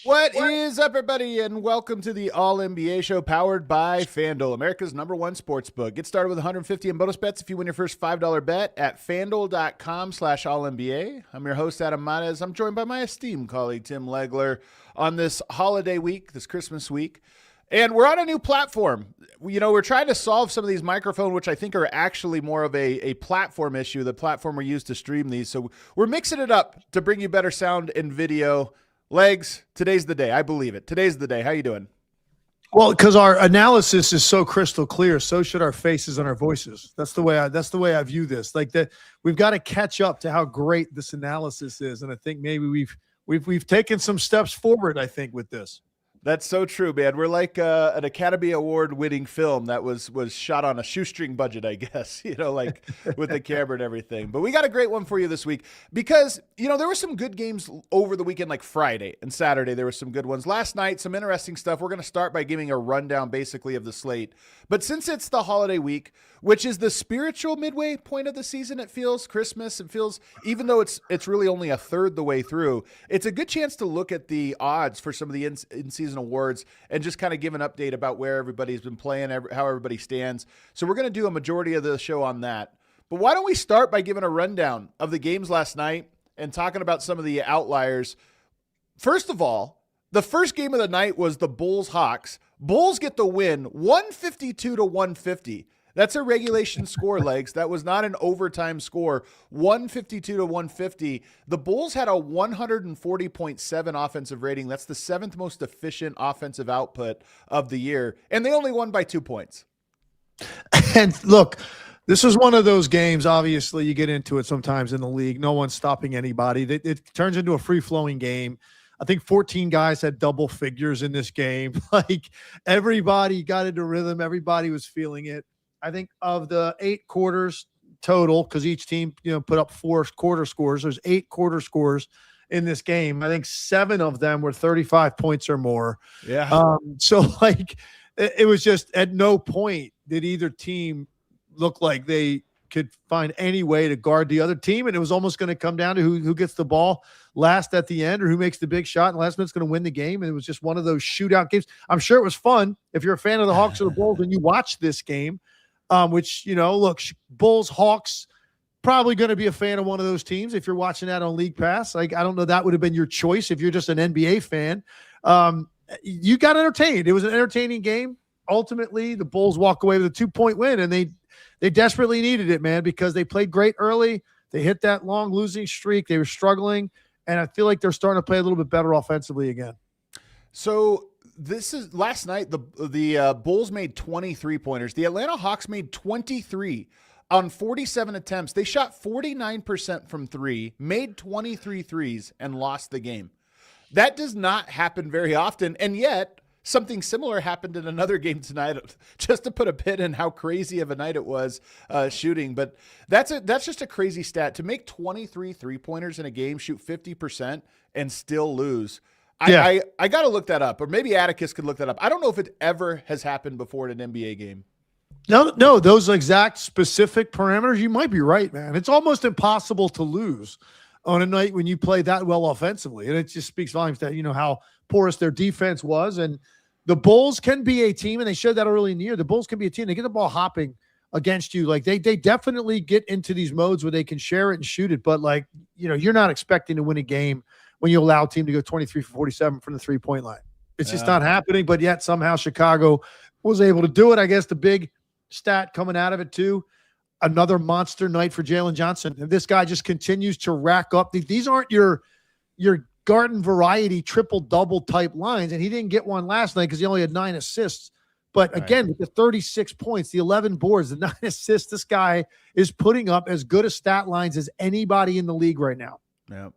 What is up, everybody, and welcome to the All NBA show powered by FanDuel, America's #1 sports book. Get started with 150 in bonus bets if you win your first $5 bet at FanDuel.com/AllNBA. I'm your host, Adam Mares. I'm joined by my esteemed colleague, Tim Legler, on this holiday week, this Christmas week. And we're on a new platform. We're trying to solve some of these microphones, which I think are actually more of a platform issue, the platform we use to stream these. So we're mixing it up to bring you better sound and video. Legs, today's the day. I believe it. Today's the day. How you doing? Well, because our analysis is so crystal clear, so should our faces and our voices. That's the way I view this. Like that, we've got to catch up to how great this analysis is, and I think maybe we've taken some steps forward. I think with this. That's so true, man. We're like an Academy Award winning film that was shot on a shoestring budget, I guess, like with the camera and everything. But we got a great one for you this week because, there were some good games over the weekend, like Friday and Saturday. There were some good ones. Last night, some interesting stuff. We're going to start by giving a rundown basically of the slate. But since it's the holiday week, which is the spiritual midway point of the season, it feels Christmas. It feels, even though it's really only a third the way through, it's a good chance to look at the odds for some of the in-season awards and just kind of give an update about where everybody's been playing, how everybody stands. So we're going to do a majority of the show on that. But why don't we start by giving a rundown of the games last night and talking about some of the outliers. First of all, the first game of the night was the Bulls-Hawks. Bulls get the win 152-150. That's a regulation score, Legs. That was not an overtime score. 152-150. The Bulls had a 140.7 offensive rating. That's the seventh most efficient offensive output of the year. And they only won by 2 points. And look, this is one of those games, obviously, you get into it sometimes in the league. No one's stopping anybody. It turns into a free-flowing game. I think 14 guys had double figures in this game. Like, everybody got into rhythm. Everybody was feeling it. I think of the 8 quarters total, because each team, put up 4 quarter scores. There's 8 quarter scores in this game. I think 7 of them were 35 points or more. Yeah. So it was just at no point did either team look like they could find any way to guard the other team. And it was almost going to come down to who gets the ball last at the end or who makes the big shot in the last minute's going to win the game. And it was just one of those shootout games. I'm sure it was fun if you're a fan of the Hawks or the Bulls and you watch this game. Which, look, Bulls, Hawks, probably going to be a fan of one of those teams if you're watching that on League Pass. Like, I don't know, that would have been your choice if you're just an NBA fan. You got entertained. It was an entertaining game. Ultimately, the Bulls walk away with a 2-point win, and they desperately needed it, man, because they played great early. They hit that long losing streak. They were struggling, and I feel like they're starting to play a little bit better offensively again. So this is last night. The Bulls made 23 pointers. The Atlanta Hawks made 23 on 47 attempts. They shot 49% from three, made 23 threes, and lost the game. That does not happen very often, and yet something similar happened in another game tonight. Just to put a pin in how crazy of a night it was shooting, but that's just a crazy stat to make 23 3-pointers in a game, shoot 50%, and still lose. Yeah. I got to look that up, or maybe Atticus could look that up. I don't know if it ever has happened before in an NBA game. No, those exact specific parameters, you might be right, man. It's almost impossible to lose on a night when you play that well offensively. And it just speaks volumes that, how porous their defense was. And the Bulls can be a team, and they showed that early in the year. The Bulls can be a team. They get the ball hopping against you. Like, they definitely get into these modes where they can share it and shoot it. But, you're not expecting to win a game when you allow a team to go 23 for 47 from the 3-point line. It's just not happening, but yet somehow Chicago was able to do it. I guess the big stat coming out of it too, another monster night for Jalen Johnson. And this guy just continues to rack up. These aren't your garden variety triple-double type lines, and he didn't get one last night because he only had 9 assists. But again, with the 36 points, the 11 boards, the 9 assists, this guy is putting up as good a stat lines as anybody in the league right now. Yeah.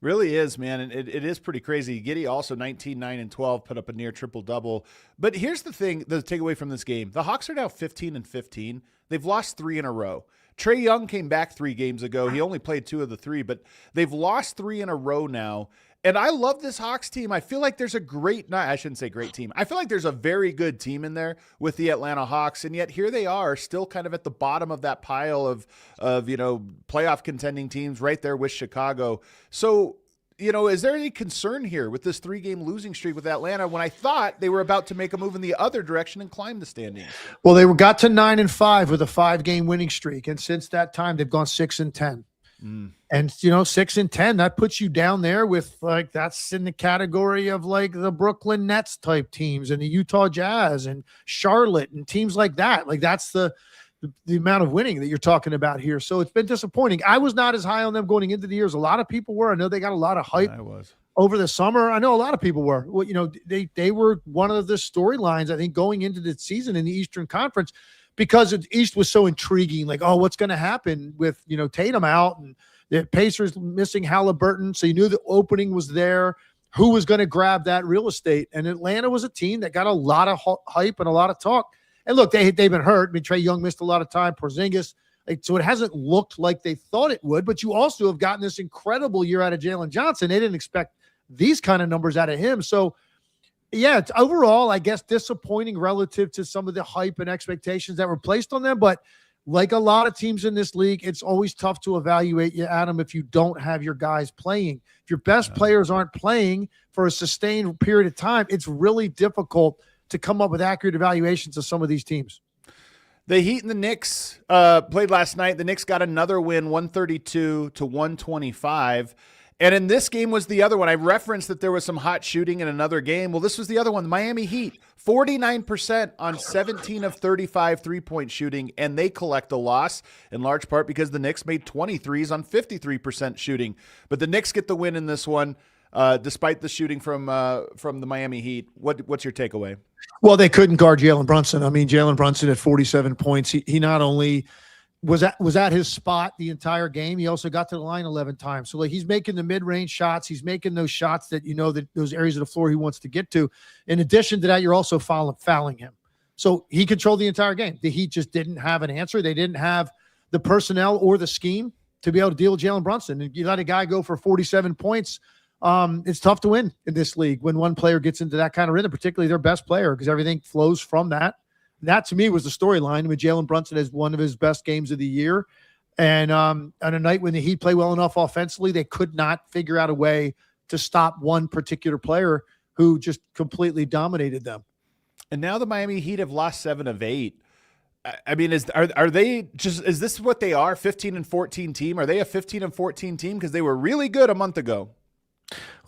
Really is, man, and it is pretty crazy. Giddey also 19, 9, and 12, put up a near triple-double. But here's the thing, the takeaway from this game. The Hawks are now 15-15. They've lost 3 in a row. Trae Young came back 3 games ago. He only played 2 of the 3, but they've lost 3 in a row now. And I love this Hawks team. I feel like there's I shouldn't say great team. I feel like there's a very good team in there with the Atlanta Hawks, and yet here they are still kind of at the bottom of that pile of playoff contending teams right there with Chicago. So is there any concern here with this 3-game losing streak with Atlanta when I thought they were about to make a move in the other direction and climb the standings? Well, they got to 9-5 with a 5-game winning streak. And since that time, they've gone 6-10. And 6-10, that puts you down there with that's in the category of the Brooklyn Nets type teams and the Utah Jazz and Charlotte and teams like that. That's the amount of winning that you're talking about here. So it's been disappointing. I was not as high on them going into the year as a lot of people were. I know they got a lot of hype over the summer. I know a lot of people were. Well, they were one of the storylines, I think, going into the season in the Eastern Conference, because the East was so intriguing. What's going to happen with, Tatum out and the Pacers missing Halliburton. So you knew the opening was there. Who was going to grab that real estate? And Atlanta was a team that got a lot of hype and a lot of talk. And look, they've been hurt. Trae Young missed a lot of time. Porzingis. So it hasn't looked like they thought it would. But you also have gotten this incredible year out of Jalen Johnson. They didn't expect these kind of numbers out of him. So yeah, it's overall, I guess, disappointing relative to some of the hype and expectations that were placed on them. But like a lot of teams in this league, it's always tough to evaluate you, Adam, if you don't have your guys playing. If your best players aren't playing for a sustained period of time, it's really difficult to come up with accurate evaluations of some of these teams. The Heat and the Knicks played last night. The Knicks got another win, 132-125. And in this game was the other one. I referenced that there was some hot shooting in another game. Well, this was the other one. The Miami Heat, 49% on 17 of 35 three-point shooting, and they collect a loss in large part because the Knicks made 23s on 53% shooting. But the Knicks get the win in this one, despite the shooting from the Miami Heat. What's your takeaway? Well, they couldn't guard Jalen Brunson. Jalen Brunson at 47 points. He not only was at his spot the entire game, he also got to the line 11 times. So he's making the mid-range shots. He's making those shots that that those areas of the floor he wants to get to. In addition to that, you're also fouling him. So he controlled the entire game. The Heat just didn't have an answer. They didn't have the personnel or the scheme to be able to deal with Jalen Brunson. And you let a guy go for 47 points. It's tough to win in this league when one player gets into that kind of rhythm, particularly their best player, because everything flows from that. That, to me, was the storyline. Jalen Brunson has one of his best games of the year. And on a night when the Heat play well enough offensively, they could not figure out a way to stop one particular player who just completely dominated them. And now the Miami Heat have lost 7 of 8. Are they just, is this what they are, 15-14 team? Are they a 15-14 team? Because they were really good a month ago.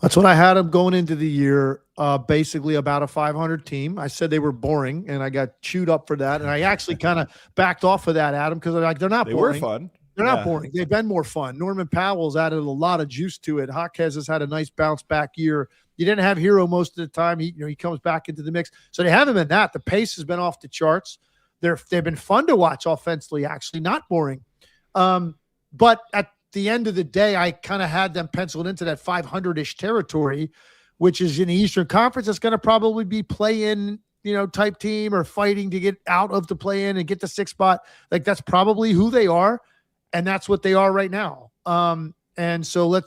That's what I had them going into the year, basically about a 500 team. I said they were boring, and I got chewed up for that. And I actually kind of backed off of that, Adam, because they're not boring. They were fun. They're not boring. They've been more fun. Norman Powell's added a lot of juice to it. Jaquez has had a nice bounce back year. You didn't have Hero most of the time. He comes back into the mix. So they haven't been that. The pace has been off the charts. They've been fun to watch offensively, actually, not boring. But at the end of the day, I kind of had them penciled into that 500-ish territory, which is in the Eastern Conference. It's going to probably be play-in, type team or fighting to get out of the play-in and get the 6th spot. That's probably who they are, and that's what they are right now. And so I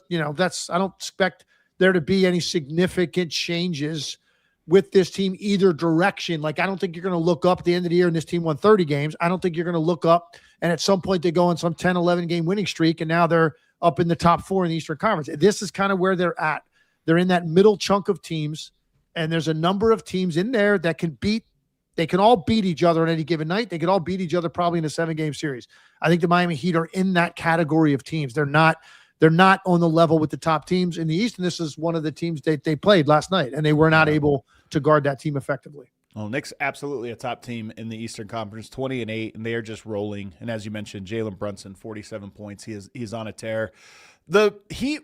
don't expect there to be any significant changes with this team either direction. I don't think you're going to look up at the end of the year and this team won 30 games. I don't think you're going to look up and at some point they go on some 10, 11 game winning streak and now they're up in the top 4 in the Eastern Conference. This is kind of where they're at. They're in that middle chunk of teams, and there's a number of teams in there that they can all beat each other on any given night. They could all beat each other probably in a 7-game series. I think the Miami Heat are in that category of teams. They're not on the level with the top teams in the East, and this is one of the teams they played last night, and they were not able to guard that team effectively. Well, Knicks absolutely a top team in the Eastern Conference, 20-8, and they are just rolling. And as you mentioned, Jalen Brunson, 47 points. He's on a tear. The Heat,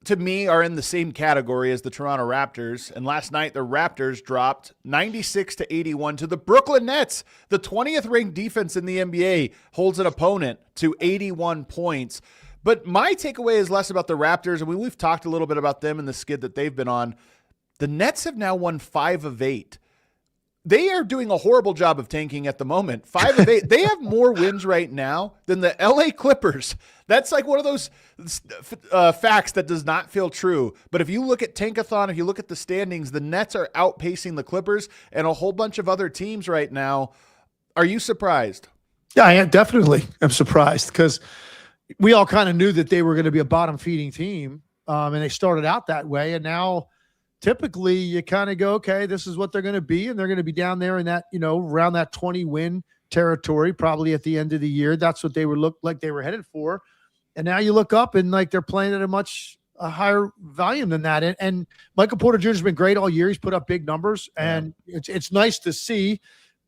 to me, are in the same category as the Toronto Raptors. And last night, the Raptors dropped 96-81 to the Brooklyn Nets. The 20th ranked defense in the NBA holds an opponent to 81 points. But my takeaway is less about the Raptors, and we've talked a little bit about them and the skid that they've been on. The Nets have now won 5 of 8. They are doing a horrible job of tanking at the moment. 5 of 8. They have more wins right now than the LA Clippers. That's like one of those facts that does not feel true. But if you look at Tankathon, if you look at the standings, the Nets are outpacing the Clippers and a whole bunch of other teams right now. Are you surprised? Yeah, I definitely am surprised because we all kind of knew that they were going to be a bottom-feeding team. And they started out that way. And now typically you kind of go, okay, this is what they're going to be. And they're going to be down there in that, around that 20 win territory, probably at the end of the year. That's what they would look like they were headed for. And now you look up and like they're playing at a higher volume than that. And Michael Porter Jr. has been great all year. He's put up big numbers, and it's nice to see.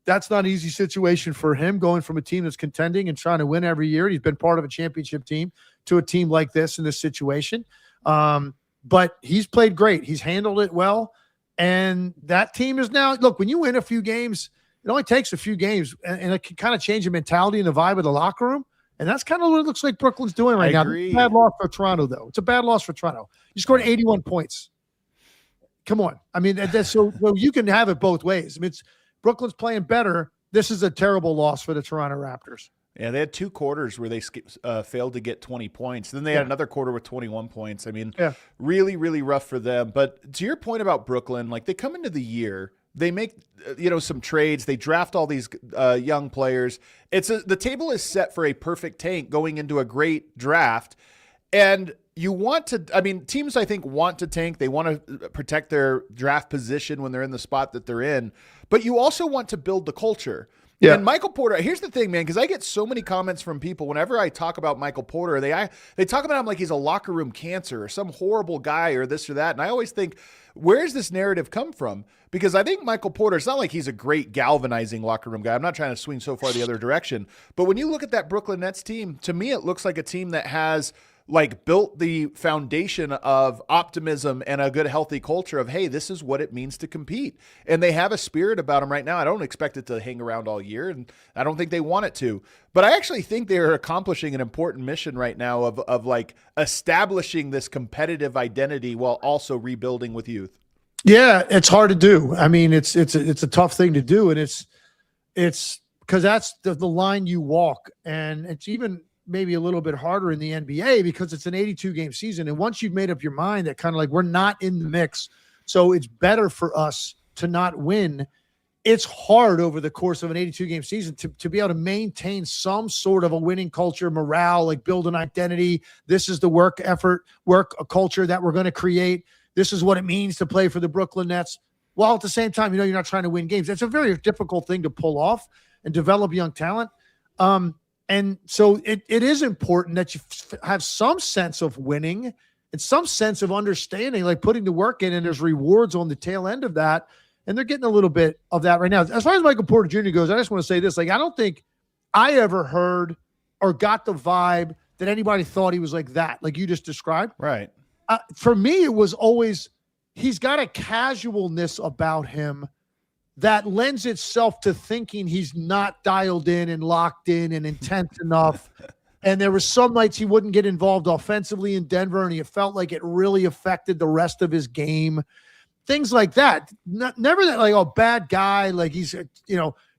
That's not an easy situation for him, going from a team that's contending and trying to win every year. He's been part of a championship team to a team like this in this situation. But he's played great. He's handled it well. And that team is now, look, when you win a few games, it only takes a few games, and it can kind of change the mentality and the vibe of the locker room. And that's kind of what it looks like Brooklyn's doing right now. It's a bad loss for Toronto, though. It's a bad loss for Toronto. You scored 81 points. Come on. I mean, so you can have it both ways. I mean, Brooklyn's playing better. This is a terrible loss for the Toronto Raptors. Yeah, they had 2 quarters where they failed to get 20 points. Then they had another quarter with 21 points. I mean, really, really rough for them. But to your point about Brooklyn, like they come into the year, they make some trades. They draft all these young players. The table is set for a perfect tank going into a great draft. And you want to, teams I think want to tank. They want to protect their draft position when they're in the spot that they're in. But you also want to build the culture. Yeah. And Michael Porter, here's the thing, man, because I get so many comments from people whenever I talk about Michael Porter. They talk about him like he's a locker room cancer or some horrible guy or this or that. And I always think, where's this narrative come from? Because I think Michael Porter, it's not like he's a great galvanizing locker room guy. I'm not trying to swing so far the other direction. But when you look at that Brooklyn Nets team, to me, it looks like a team that has built the foundation of optimism and a good, healthy culture of, hey, this is what it means to compete. And they have a spirit about them right now. I don't expect it to hang around all year, and I don't think they want it to. But I actually think they're accomplishing an important mission right now of establishing this competitive identity while also rebuilding with youth. Yeah, it's hard to do. I mean, it's a tough thing to do, and it's because that's the line you walk, and it's even maybe a little bit harder in the NBA because it's an 82-game season. And once you've made up your mind that kind of like we're not in the mix, so it's better for us to not win, it's hard over the course of an 82-game season to be able to maintain some sort of a winning culture, morale, like build an identity. This is the work culture that we're going to create. This is what it means to play for the Brooklyn Nets. While at the same time, you're not trying to win games. That's a very difficult thing to pull off and develop young talent. And so it is important that you have some sense of winning and some sense of understanding, like putting the work in, and there's rewards on the tail end of that. And they're getting a little bit of that right now. As far as Michael Porter Jr. goes, I just want to say this. I don't think I ever heard or got the vibe that anybody thought he was like that, like you just described. Right. For me, it was always, he's got a casualness about him that lends itself to thinking he's not dialed in and locked in and intense enough. And there were some nights he wouldn't get involved offensively in Denver, and he felt like it really affected the rest of his game. Things like that. Never that like, bad guy, like he's,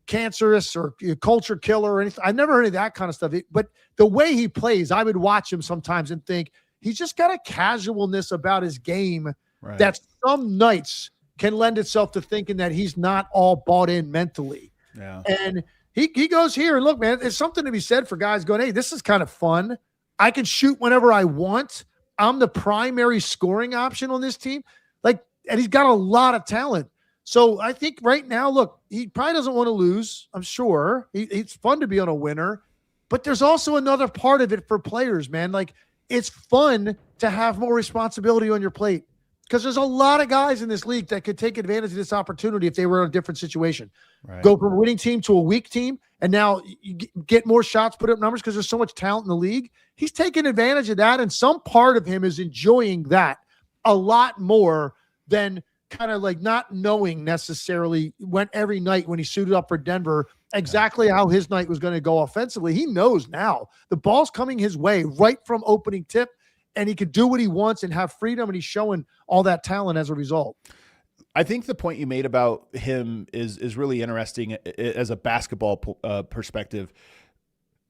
cancerous or culture killer or anything. I never heard of that kind of stuff. But the way he plays, I would watch him sometimes and think he's just got a casualness about his game that some nights can lend itself to thinking that he's not all bought in mentally. Yeah. And he goes here, and look, man, there's something to be said for guys going, hey, this is kind of fun. I can shoot whenever I want. I'm the primary scoring option on this team. And he's got a lot of talent. So I think right now, look, he probably doesn't want to lose. I'm sure it's fun to be on a winner, but there's also another part of it for players, man. Like, it's fun to have more responsibility on your plate, because there's a lot of guys in this league that could take advantage of this opportunity if they were in a different situation. Right. Go from a winning team to a weak team, and now you get more shots, put up numbers because there's so much talent in the league. He's taking advantage of that, and some part of him is enjoying that a lot more than kind of like not knowing necessarily every night when he suited up for Denver exactly how his night was going to go offensively. He knows now the ball's coming his way right from opening tip, and he can do what he wants and have freedom, and he's showing all that talent as a result. I think the point you made about him is really interesting as a basketball perspective.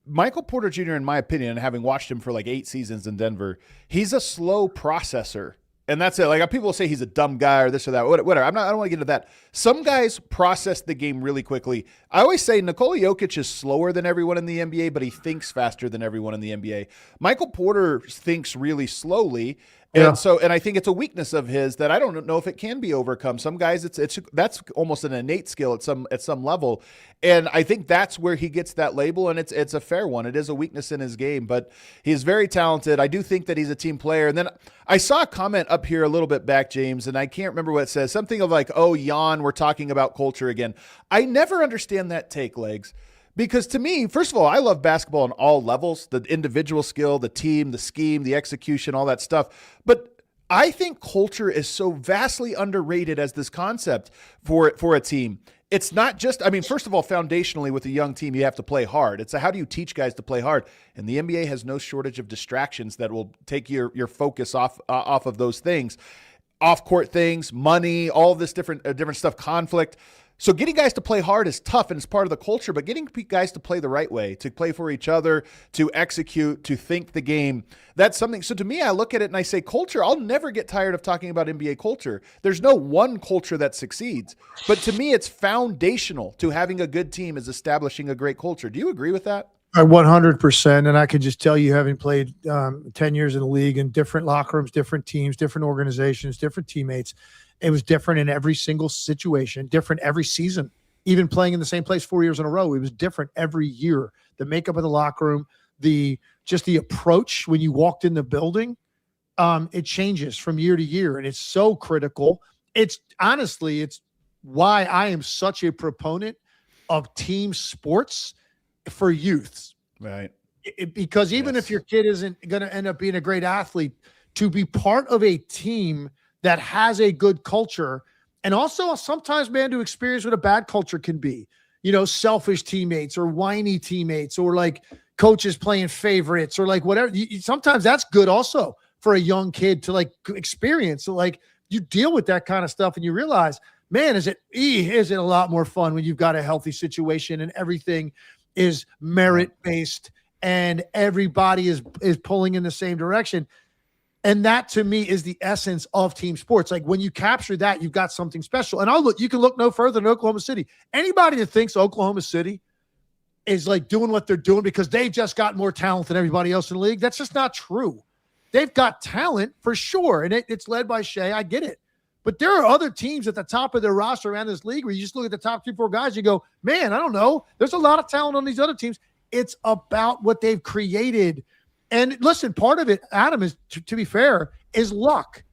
Michael Porter Jr., in my opinion, having watched him for like 8 seasons in Denver, he's a slow processor. And that's it. Like, people say he's a dumb guy or this or that, whatever. I don't want to get into that. Some guys process the game really quickly. I always say Nikola Jokic is slower than everyone in the NBA, but he thinks faster than everyone in the NBA. Michael Porter thinks really slowly, And I think it's a weakness of his that I don't know if it can be overcome. Some guys, that's almost an innate skill at some level. And I think that's where he gets that label, and it's a fair one. It is a weakness in his game, but he's very talented. I do think that he's a team player. And then I saw a comment up here a little bit back, James, and I can't remember what it says. Something of like, oh, Jan, we're talking about culture again. I never understand that take, Legs. Because to me, first of all, I love basketball on all levels, the individual skill, the team, the scheme, the execution, all that stuff. But I think culture is so vastly underrated as this concept for a team. It's not just, first of all, foundationally with a young team, you have to play hard. It's how do you teach guys to play hard? And the NBA has no shortage of distractions that will take your focus off of those things. Off-court things, money, all of this different stuff, conflict. So getting guys to play hard is tough and it's part of the culture, but getting guys to play the right way, to play for each other, to execute, to think the game, that's something. So to me, I look at it and I say culture, I'll never get tired of talking about NBA culture. There's no one culture that succeeds, but to me, it's foundational to having a good team is establishing a great culture. Do you agree with that? 100%. And I could just tell you, having played 10 years in the league in different locker rooms, different teams, different organizations, different teammates, it was different in every single situation, different every season. Even playing in the same place 4 years in a row, it was different every year. The makeup of the locker room, the approach when you walked in the building, it changes from year to year, and it's so critical. It's why I am such a proponent of team sports for youths. Right. Because even if your kid isn't going to end up being a great athlete, to be part of a team that has a good culture, and also sometimes, man, to experience what a bad culture can be, selfish teammates or whiny teammates or like coaches playing favorites or like whatever. Sometimes that's good also for a young kid to like experience. So like you deal with that kind of stuff and you realize, man, is it a lot more fun when you've got a healthy situation and everything is merit-based and everybody is pulling in the same direction. And that to me is the essence of team sports. Like when you capture that, you've got something special. And you can look no further than Oklahoma City. Anybody that thinks Oklahoma City is like doing what they're doing because they've just got more talent than everybody else in the league, that's just not true. They've got talent for sure. And it's led by Shai. I get it. But there are other teams at the top of their roster around this league where you just look at the top 3-4 guys, you go, man, I don't know. There's a lot of talent on these other teams. It's about what they've created. And listen, part of it, Adam, is to be fair, is luck.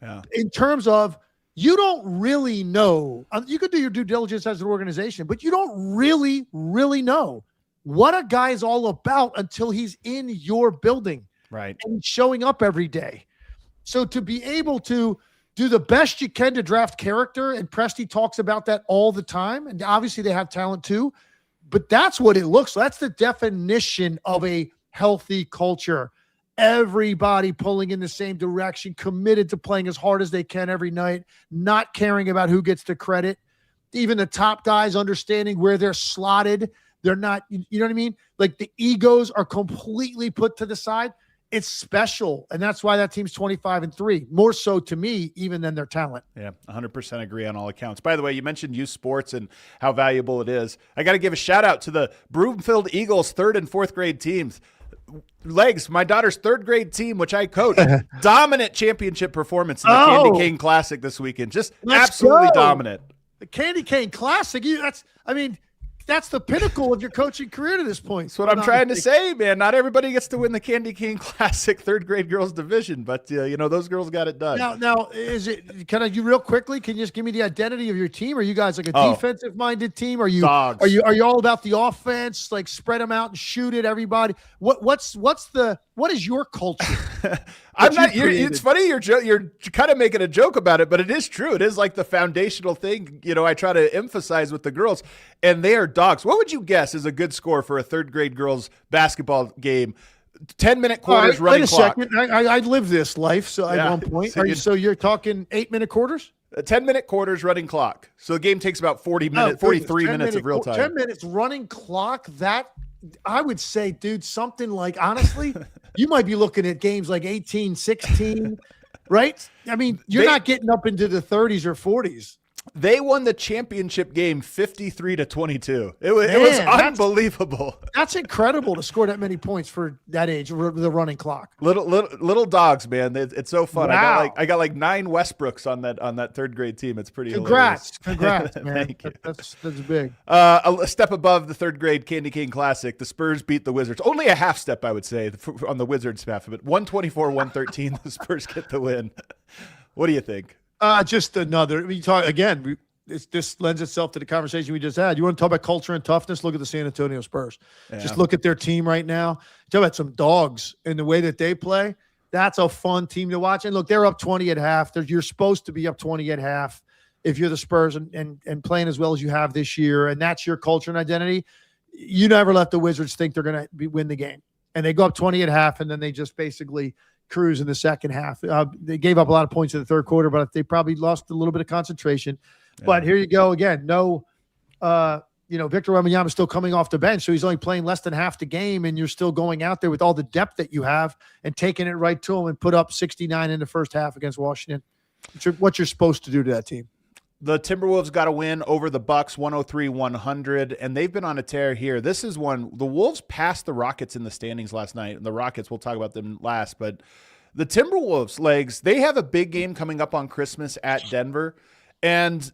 Yeah. In terms of you don't really know. You could do your due diligence as an organization, but you don't really, really know what a guy is all about until he's in your building, right? And showing up every day. So to be able to do the best you can to draft character, and Presti talks about that all the time, and obviously they have talent too, but that's what it looks like. That's the definition of a healthy culture. Everybody pulling in the same direction, committed to playing as hard as they can every night, not caring about who gets the credit. Even the top guys understanding where they're slotted. They're not, you know what I mean? Like the egos are completely put to the side. It's special. And that's why that team's 25-3, more so to me, even than their talent. Yeah, 100% agree on all accounts. By the way, you mentioned youth sports and how valuable it is. I got to give a shout out to the Broomfield Eagles 3rd and 4th grade teams. Legs, my daughter's 3rd grade team, which I coach, dominant championship performance in the Candy Cane Classic this weekend. Just absolutely dominant. The Candy Cane Classic. That's the pinnacle of your coaching career to this point. That's what I'm trying to say, man. Not everybody gets to win the Candy Cane Classic 3rd grade girls division, but those girls got it done. Now, is it? Can you real quickly? Can you just give me the identity of your team? Are you guys like a defensive-minded team? Are you dogs? Are you all about the offense? Like spread them out and shoot it, everybody. What is your culture? I'm not. It's funny you're kind of making a joke about it, but it is true. It is like the foundational thing. I try to emphasize with the girls, and they are dogs. What would you guess is a good score for a 3rd grade girls basketball game? 10-minute quarters, running clock. Wait a second. I lived this life, so at one point. So you're talking 8-minute quarters? 10-minute quarters, running clock. So the game takes about 43 minutes of real time. 10 minutes running clock. That I would say, dude, something like, honestly, you might be looking at games like 18, 16, right? I mean, you're not getting up into the 30s or 40s. They won the championship game 53-22. It was unbelievable. That's incredible to score that many points for that age, the running clock. Little dogs, man. It's so fun. Wow. I got like 9 Westbrooks on that third grade team. It's pretty Congrats, hilarious. man. Thank you. That's big. A step above the third grade Candy Cane Classic, the Spurs beat the Wizards. Only a half step, I would say, on the Wizards half of it. 124-113. The Spurs get the win. What do you think? Just another. We talk again. This lends itself to the conversation we just had. You want to talk about culture and toughness? Look at the San Antonio Spurs. Yeah. Just look at their team right now. Talk about some dogs in the way that they play. That's a fun team to watch. And look, they're up 20 at half. You're supposed to be up 20 at half if you're the Spurs and playing as well as you have this year. And that's your culture and identity. You never let the Wizards think they're going to win the game. And they go up 20 at half, and then they just basically cruise in the second half. They gave up a lot of points in the third quarter, but they probably lost a little bit of concentration. Yeah. But here you go again. No, Victor Wembanyama is still coming off the bench, so he's only playing less than half the game, and you're still going out there with all the depth that you have and taking it right to him and put up 69 in the first half against Washington. What you're supposed to do to that team. The Timberwolves got a win over the Bucks, 103-100, and they've been on a tear here. This is one. The Wolves passed the Rockets in the standings last night, and the Rockets, we'll talk about them last, but the Timberwolves, Legs, they have a big game coming up on Christmas at Denver, and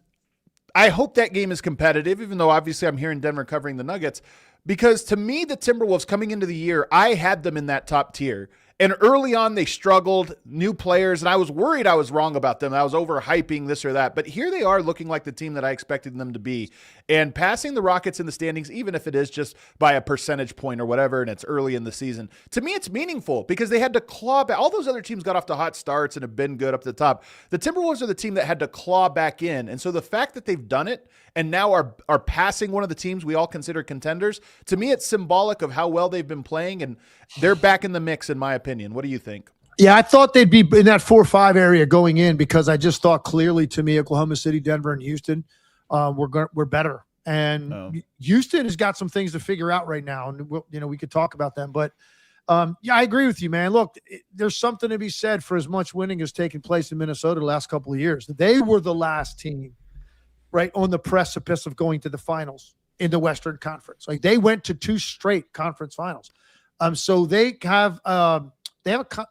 I hope that game is competitive, even though obviously I'm here in Denver covering the Nuggets, because to me, the Timberwolves coming into the year, I had them in that top tier. And early on, they struggled, new players, and I was worried I was wrong about them. I was overhyping this or that. But here they are looking like the team that I expected them to be. And passing the Rockets in the standings, even if it is just by a percentage point or whatever, and it's early in the season, to me it's meaningful because they had to claw back. All those other teams got off to hot starts and have been good up to the top. The Timberwolves are the team that had to claw back in. And so the fact that they've done it and now are passing one of the teams we all consider contenders, to me it's symbolic of how well they've been playing, and they're back in the mix, in my opinion. What do you think? Yeah, I thought they'd be in that 4-5 area going in because I just thought clearly to me Oklahoma City, Denver, and Houston we're better. And Houston has got some things to figure out right now, and we could talk about them. But yeah, I agree with you, man. Look, there's something to be said for as much winning as taken place in Minnesota the last couple of years. They were the last team, right, on the precipice of going to the finals in the Western Conference. Like they went to 2 straight conference finals. So they have a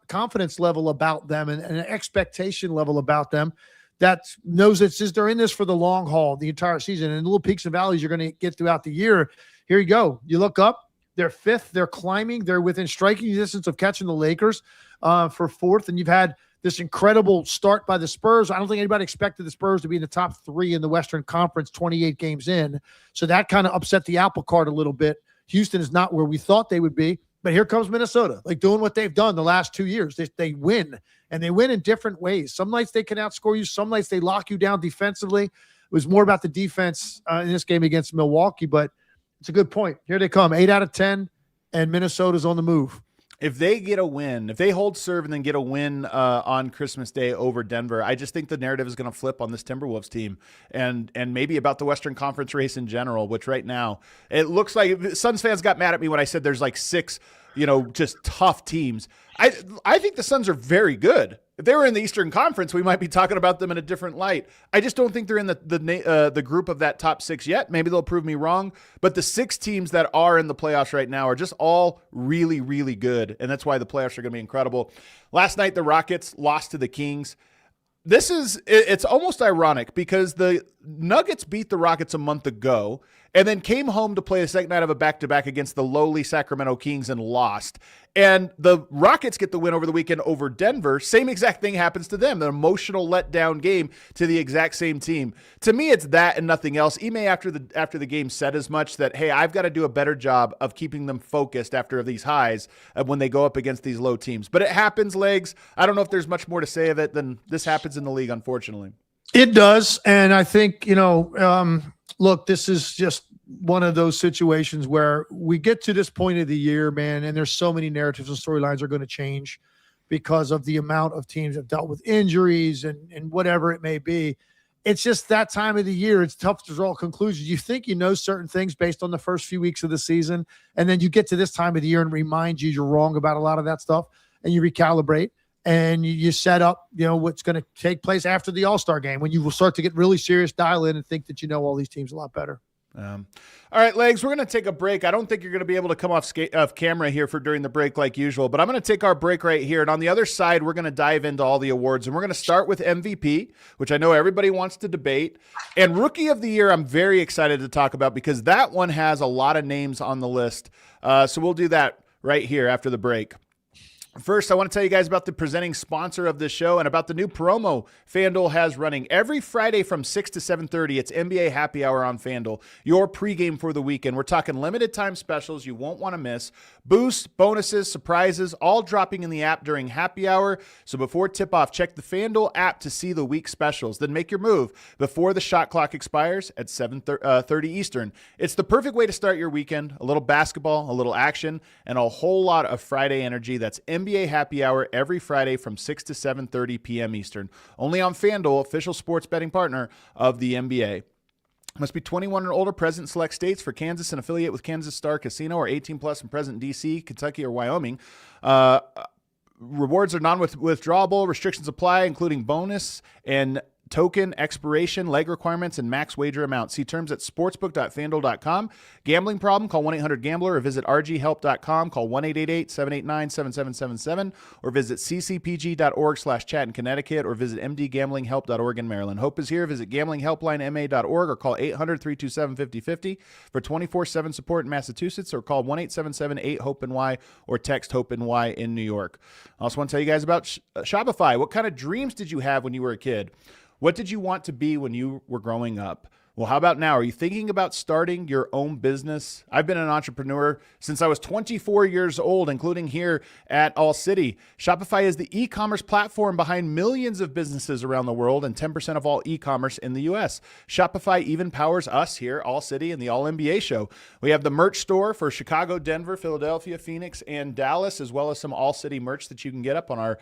confidence level about them and an expectation level about them that knows that they're in this for the long haul, the entire season, and little peaks and valleys you're going to get throughout the year. Here you go. You look up, they're 5th, they're climbing, they're within striking distance of catching the Lakers for 4th, and you've had this incredible start by the Spurs. I don't think anybody expected the Spurs to be in the top 3 in the Western Conference 28 games in, so that kind of upset the apple cart a little bit. Houston is not where we thought they would be. But here comes Minnesota, like doing what they've done the last 2 years. They win, and they win in different ways. Some nights they can outscore you. Some nights they lock you down defensively. It was more about the defense in this game against Milwaukee, but it's a good point. Here they come, 8 out of 10, and Minnesota's on the move. If they get a win, if they hold serve and then get a win on Christmas Day over Denver, I just think the narrative is going to flip on this Timberwolves team and maybe about the Western Conference race in general, which right now it looks like Suns fans got mad at me when I said there's like 6, just tough teams. I think the Suns are very good. If they were in the Eastern Conference, we might be talking about them in a different light. I just don't think they're in the group of that top 6 yet. Maybe they'll prove me wrong. But the 6 teams that are in the playoffs right now are just all really, really good. And that's why the playoffs are going to be incredible. Last night, the Rockets lost to the Kings. It's almost ironic because the Nuggets beat the Rockets a month ago and then came home to play the second night of a back-to-back against the lowly Sacramento Kings and lost. And the Rockets get the win over the weekend over Denver. Same exact thing happens to them. An emotional letdown game to the exact same team. To me, it's that and nothing else. Ime after the game said as much that, hey, I've got to do a better job of keeping them focused after these highs when they go up against these low teams. But it happens, Legs. I don't know if there's much more to say of it than this happens in the league, unfortunately. It does. And I think, look, this is just one of those situations where we get to this point of the year, man, and there's so many narratives and storylines are going to change because of the amount of teams that have dealt with injuries and whatever it may be. It's just that time of the year. It's tough to draw conclusions. You think you know certain things based on the first few weeks of the season, and then you get to this time of the year and remind you you're wrong about a lot of that stuff, and you recalibrate. and you set up, what's going to take place after the All-Star game when you will start to get really serious, dial in, and think that all these teams a lot better. All right, Legs, we're going to take a break. I don't think you're going to be able to come off camera here for during the break like usual, but I'm going to take our break right here. And on the other side, we're going to dive into all the awards, and we're going to start with MVP, which I know everybody wants to debate. And Rookie of the Year, I'm very excited to talk about because that one has a lot of names on the list. So we'll do that right here after the break. First, I want to tell you guys about the presenting sponsor of this show and about the new promo FanDuel has running. Every Friday from 6 to 7:30, it's NBA Happy Hour on FanDuel, your pregame for the weekend. We're talking limited time specials you won't want to miss. Boosts, bonuses, surprises, all dropping in the app during Happy Hour. So before tip-off, check the FanDuel app to see the week specials. Then make your move before the shot clock expires at 7:30 Eastern. It's the perfect way to start your weekend. A little basketball, a little action, and a whole lot of Friday energy. That's NBA Happy Hour every Friday from 6 to 7:30 p.m. Eastern. Only on FanDuel, official sports betting partner of the NBA. Must be 21 or older, present in select states. For Kansas, and affiliate with Kansas Star Casino, or 18 plus and present in D.C., Kentucky, or Wyoming. Rewards are non-withdrawable. Restrictions apply, including bonus and token expiration, leg requirements, and max wager amount. See terms at sportsbook.fanduel.com. Gambling problem? Call 1-800-GAMBLER or visit rghelp.com. Call 1-888-789-7777 or visit ccpg.org/chat in Connecticut or visit mdgamblinghelp.org in Maryland. Hope is here. Visit gamblinghelplinema.org or call 800-327-5050 for 24/7 support in Massachusetts or call 1-877-8-HOPE-NY or text HOPE-NY in New York. I also want to tell you guys about Shopify. What kind of dreams did you have when you were a kid? What did you want to be when you were growing up? Well, how about now? Are you thinking about starting your own business? I've been an entrepreneur since I was 24 years old, including here at All City. Shopify is the e-commerce platform behind millions of businesses around the world and 10% of all e-commerce in the U.S. Shopify even powers us here, All City, and the All NBA show. We have the merch store for Chicago, Denver, Philadelphia, Phoenix, and Dallas, as well as some All City merch that you can get up on our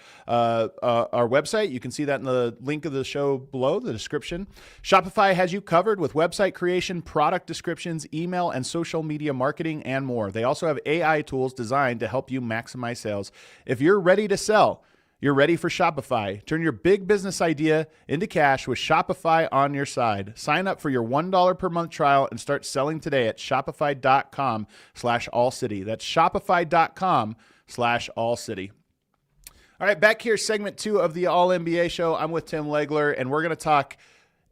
website. You can see that in the link of the show below, the description. Shopify has you covered with website creation, product descriptions, email, and social media marketing, and more. They also have AI tools designed to help you maximize sales. If you're ready to sell, you're ready for Shopify. Turn your big business idea into cash with Shopify on your side. Sign up for your $1 per month trial and start selling today at shopify.com/allcity. That's shopify.com/allcity. All right, back here, segment 2 of the All NBA show. I'm with Tim Legler, and we're going to talk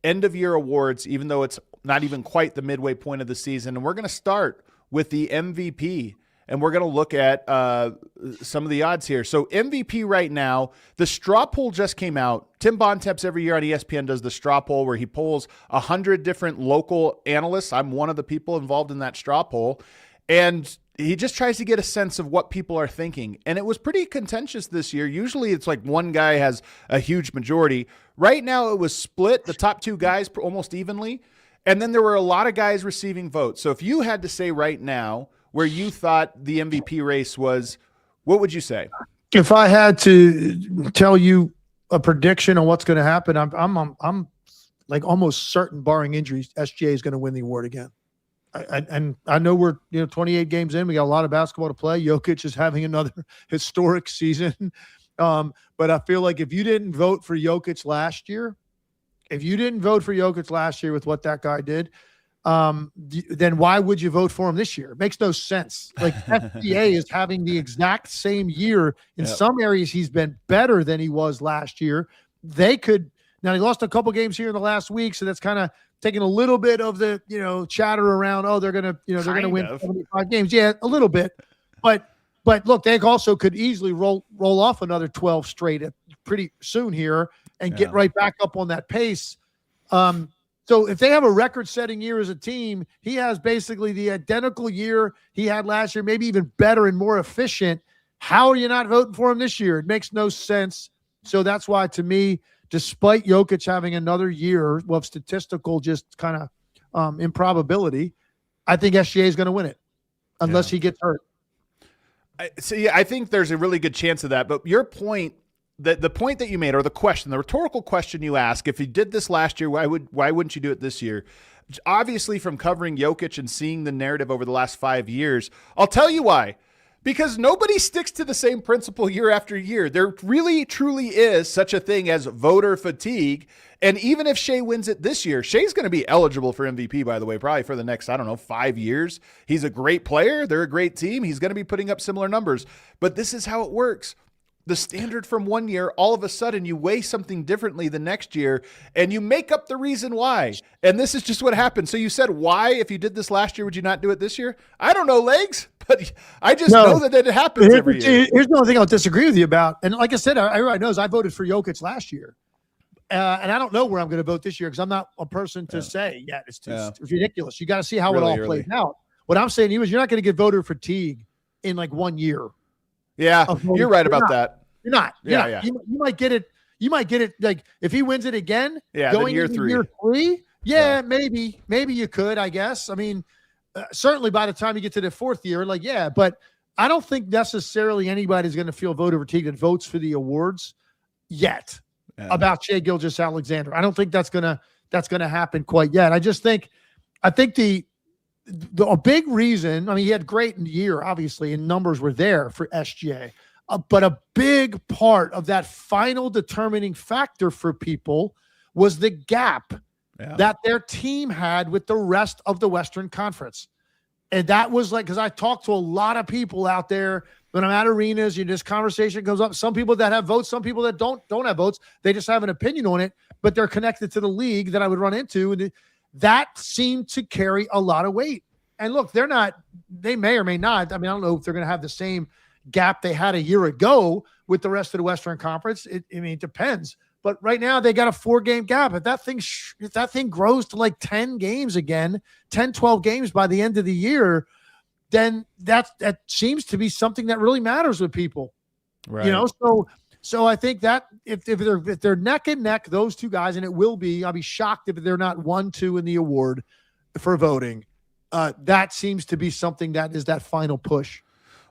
end-of-year awards, even though it's not even quite the midway point of the season. And we're going to start with the MVP, and we're going to look at some of the odds here. So MVP right now, the straw poll just came out. Tim Bontemps every year on ESPN does the straw poll where he polls 100 different local analysts. I'm one of the people involved in that straw poll. And he just tries to get a sense of what people are thinking. And it was pretty contentious this year. Usually it's like one guy has a huge majority. Right now it was split, the top 2 guys almost evenly. And then there were a lot of guys receiving votes. So if you had to say right now where you thought the MVP race was, what would you say? If I had to tell you a prediction on what's going to happen, I'm like almost certain, barring injuries, SGA is going to win the award again. And I know we're 28 games in. We got a lot of basketball to play. Jokic is having another historic season. But I feel like if you didn't vote for Jokic last year, with what that guy did, then why would you vote for him this year? It makes no sense. Like FBA is having the exact same year. In some areas, he's been better than he was last year. Now he lost a couple games here in the last week, so that's kind of taking a little bit of the chatter around. Oh, they're gonna win 75 games. Yeah, a little bit, but look, they also could easily roll off another 12 straight pretty soon here and get right back up on that pace. So if they have a record-setting year as a team, he has basically the identical year he had last year, maybe even better and more efficient. How are you not voting for him this year? It makes no sense. So that's why, to me, despite Jokic having another year of statistical just kind of improbability, I think SGA is going to win it unless he gets hurt. I think there's a really good chance of that. But your point, the point that you made, or the question, the rhetorical question you ask, if you did this last year, why wouldn't you do it this year? Obviously, from covering Jokic and seeing the narrative over the last 5 years, I'll tell you why. Because nobody sticks to the same principle year after year. There really, truly is such a thing as voter fatigue. And even if Shai wins it this year, Shai's going to be eligible for MVP, by the way, probably for the next, 5 years. He's a great player. They're a great team. He's going to be putting up similar numbers. But this is how it works. The standard from one year, all of a sudden you weigh something differently the next year and you make up the reason why. And this is just what happened. So you said, why, if you did this last year, would you not do it this year? I don't know, Legs, but I just know that it happens every year. Here's the only thing I'll disagree with you about. And like I said, everybody knows I voted for Jokic last year. And I don't know where I'm going to vote this year because I'm not a person to say yet. It's ridiculous. You got to see how it all plays out. What I'm saying to you is you're not going to get voter fatigue in like 1 year. Yeah, you're right about that. You're not. You might get it. You might get it like if he wins it again. Yeah, going year into 3. Year 3. Yeah, maybe you could. I guess. I mean, certainly by the time you get to the 4th year, but I don't think necessarily anybody's going to feel voter fatigue that votes for the awards yet about Shai Gilgeous-Alexander. I don't think that's gonna happen quite yet. I think a big reason, I mean, he had great year, obviously, and numbers were there for SGA. But a big part of that final determining factor for people was the gap that their team had with the rest of the Western Conference. And that was because I talked to a lot of people out there when I'm at arenas, this conversation comes up. Some people that have votes, some people that don't have votes. They just have an opinion on it, but they're connected to the league that I would run into. And that seemed to carry a lot of weight. And look, they may or may not. I mean, I don't know if they're going to have the same gap they had a year ago with the rest of the Western Conference. It depends. But right now they got a 4-game gap. If that thing grows to like 10 games again, 10, 12 games by the end of the year, then that seems to be something that really matters with people. Right. So I think that if they're neck and neck, those two guys, and it will be, I'll be shocked if they're not 1-2 in the award for voting. That seems to be something that is that final push.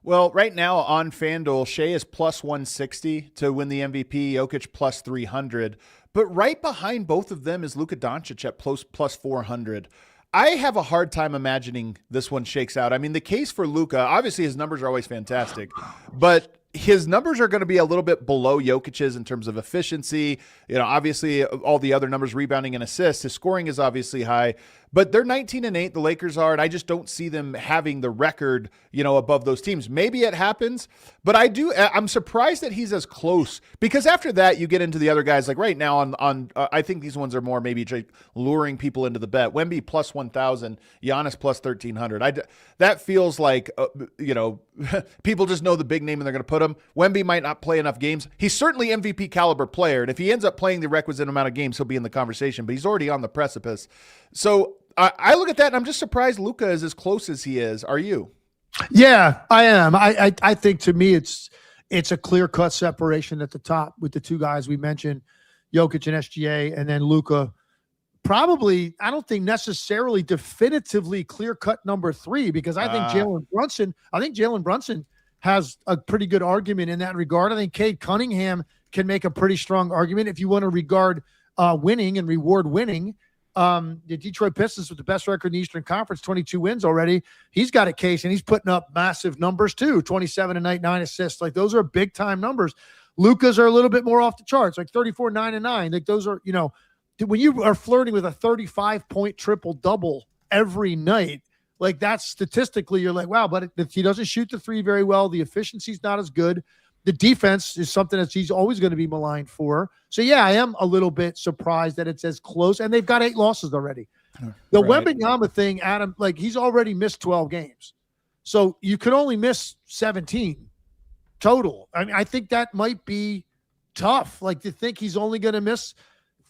Well, right now on FanDuel, Shai is plus 160 to win the MVP, Jokic plus 300. But right behind both of them is Luka Doncic at plus 400. I have a hard time imagining this one shakes out. I mean, the case for Luka, obviously his numbers are always fantastic, but his numbers are going to be a little bit below Jokic's in terms of efficiency. Obviously all the other numbers, rebounding and assists, his scoring is obviously high, but they're 19-8. The Lakers are, and I just don't see them having the record, above those teams. Maybe it happens, but I'm surprised that he's as close, because after that you get into the other guys. Like right now on I think these ones are more maybe just luring people into the bet. Wemby plus 1,000, Giannis plus 1,300. That feels like, people just know the big name and they're going to put him. Wemby might not play enough games. He's certainly MVP caliber player, and if he ends up playing the requisite amount of games, he'll be in the conversation, but he's already on the precipice. So I look at that and I'm just surprised Luka is as close as he is. Are you? Yeah, I am. I think to me it's a clear-cut separation at the top with the two guys we mentioned, Jokic and SGA, and then Luka. Probably, I don't think necessarily definitively clear-cut number 3, because I think Jalen Brunson has a pretty good argument in that regard. I think Cade Cunningham can make a pretty strong argument if you want to regard winning and reward winning. The Detroit Pistons with the best record in the Eastern Conference, 22 wins already. He's got a case, and he's putting up massive numbers too, 27 a night, 9 assists. Like, those are big-time numbers. Luka's are a little bit more off the charts, like 34, 9 and 9. Like, those are, when you are flirting with a 35-point triple-double every night, like, that's statistically, you're like, wow, but he doesn't shoot the 3 very well. The efficiency's not as good. The defense is something that he's always going to be maligned for. So, yeah, I am a little bit surprised that it's as close, and they've got 8 losses already. The Wembanyama thing, Adam, like, he's already missed 12 games. So you could only miss 17 total. I mean, I think that might be tough. Like, to think he's only going to miss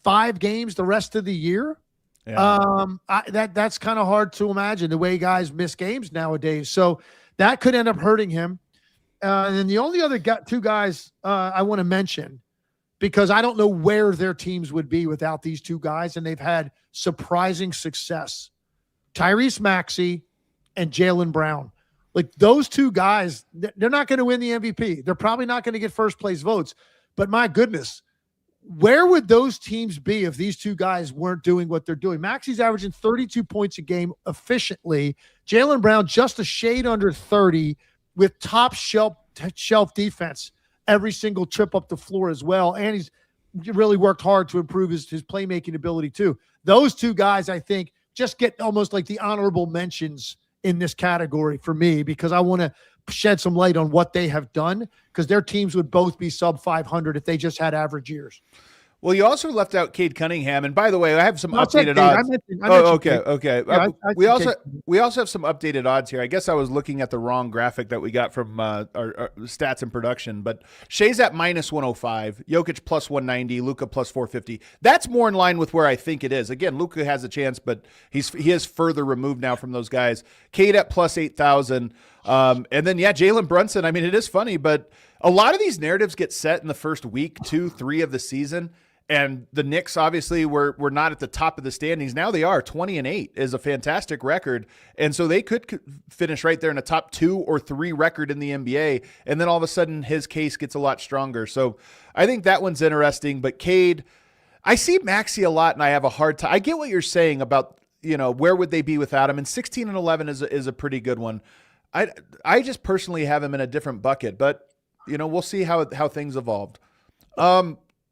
5 games the rest of the year. Yeah. That's kind of hard to imagine, the way guys miss games nowadays. So that could end up hurting him. And then the only other two guys I want to mention, because I don't know where their teams would be without these two guys, and they've had surprising success. Tyrese Maxey and Jaylen Brown. Like, those two guys, they're not going to win the MVP. They're probably not going to get first place votes. But my goodness, where would those teams be if these two guys weren't doing what they're doing? Maxey's averaging 32 points a game efficiently. Jaylen Brown just a shade under 30 with top shelf defense every single trip up the floor as well. And he's really worked hard to improve his playmaking ability too. Those two guys, I think, just get almost like the honorable mentions in this category for me, because I want to shed some light on what they have done, because their teams would both be sub 500 if they just had average years. Well, you also left out Cade Cunningham, and by the way, I have some updated odds. Okay. Yeah, we also have some updated odds here. I guess I was looking at the wrong graphic that we got from our stats and production, but Shai's at minus 105, Jokic plus 190, Luka plus 450. That's more in line with where I think it is. Again, Luka has a chance, but he is further removed now from those guys. Cade at plus 8,000, and then Jalen Brunson. I mean, it is funny, but a lot of these narratives get set in the first week, 2, 3 of the season. And the Knicks obviously were not at the top of the standings. Now they are. 20-8 is a fantastic record. And so they could finish right there in a top 2 or 3 record in the NBA. And then all of a sudden his case gets a lot stronger. So I think that one's interesting. But Cade, I see Maxey a lot and I have a hard time. I get what you're saying about, where would they be without him? And 16 and 11 is a pretty good one. I just personally have him in a different bucket, but we'll see how things evolved.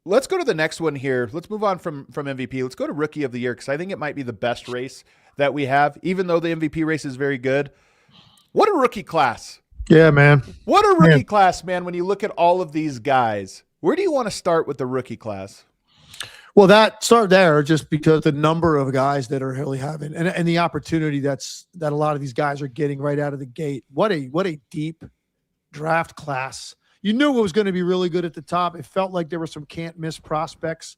Let's go to the next one here. Let's move on from MVP. Let's go to Rookie of the Year, because I think it might be the best race that we have, even though the MVP race is very good. What a rookie class. Yeah, man. What a rookie class, man, when you look at all of these guys. Where do you want to start with the rookie class? Well, start there, just because the number of guys that are really having and the opportunity that a lot of these guys are getting right out of the gate. What a deep draft class. You knew it was going to be really good at the top. It felt like there were some can't miss prospects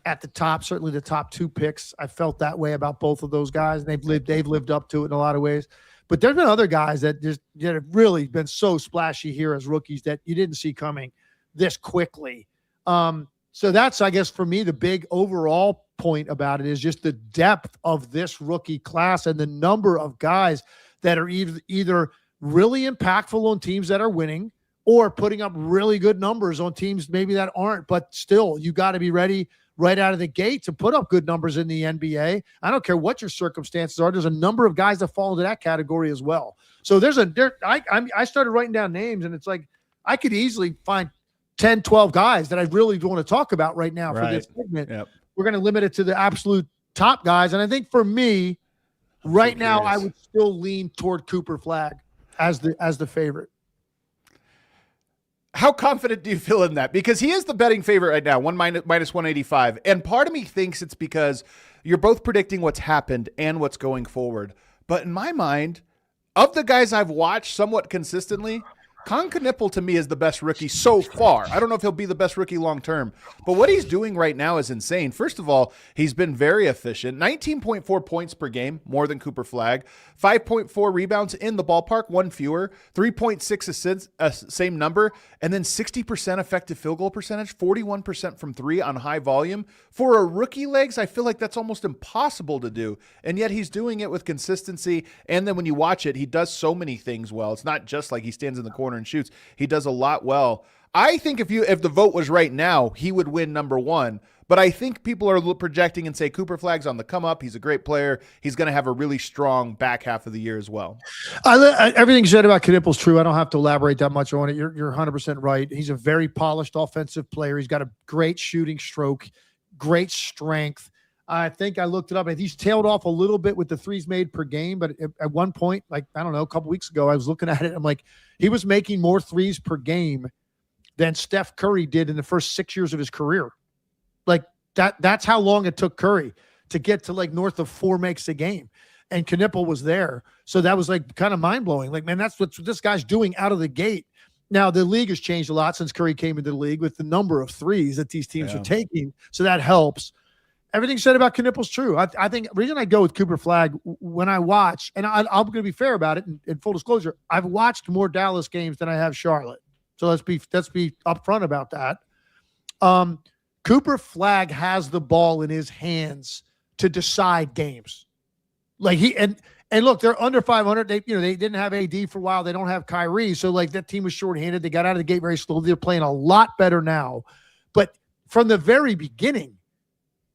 at the top. Certainly the top 2 picks. I felt that way about both of those guys, and they've lived up to it in a lot of ways. But there's been other guys that have really been so splashy here as rookies that you didn't see coming this quickly. So that's, I guess, for me, the big overall point about it is just the depth of this rookie class and the number of guys that are either really impactful on teams that are winning, or putting up really good numbers on teams maybe that aren't, but still, you got to be ready right out of the gate to put up good numbers in the NBA. I don't care what your circumstances are. There's a number of guys that fall into that category as well. So I started writing down names, and it's like I could easily find 10, 12 guys that I really want to talk about right now for this segment. Yep. We're going to limit it to the absolute top guys. And I think for me, right now, I would still lean toward Cooper Flagg as the favorite. How confident do you feel in that? Because he is the betting favorite right now, minus 185. And part of me thinks it's because you're both predicting what's happened and what's going forward. But in my mind, of the guys I've watched somewhat consistently, Knuepel to me is the best rookie so far. I don't know if he'll be the best rookie long term, but what he's doing right now is insane. First of all, he's been very efficient. 19.4 points per game, more than Cooper Flagg. 5.4 rebounds in the ballpark, 1 fewer. 3.6 assists, same number. And then 60% effective field goal percentage, 41% from 3 on high volume. For a rookie legs, I feel like that's almost impossible to do. And yet he's doing it with consistency. And then when you watch it, he does so many things well. It's not just like he stands in the corner and shoots. He does a lot well. I think if the vote was right now, he would win number 1. But I think people are projecting and say Cooper Flagg's on the come up. He's a great player. He's going to have a really strong back half of the year as well. Everything you said about Knuepel's true. I don't have to elaborate that much on it. You're 100% right. He's a very polished offensive player. He's got a great shooting stroke, great strength. I think I looked it up, and he's tailed off a little bit with the threes made per game. But at one point, like, I don't know, a couple weeks ago, I was looking at it. I'm like, he was making more threes per game than Steph Curry did in the first 6 years of his career. Like that's how long it took Curry to get to like north of 4 makes a game. And Knuepel was there. So that was like kind of mind blowing. Like, man, that's what this guy's doing out of the gate. Now the league has changed a lot since Curry came into the league with the number of threes that these teams are taking. So that helps. Everything said about Knuepel's true. I think the reason I go with Cooper Flagg when I watch, and I'm going to be fair about it, in full disclosure, I've watched more Dallas games than I have Charlotte. So let's be upfront about that. Cooper Flagg has the ball in his hands to decide games. Like and look, they're under 500. They didn't have AD for a while. They don't have Kyrie. So like that team was shorthanded. They got out of the gate very slowly. They're playing a lot better now. But from the very beginning,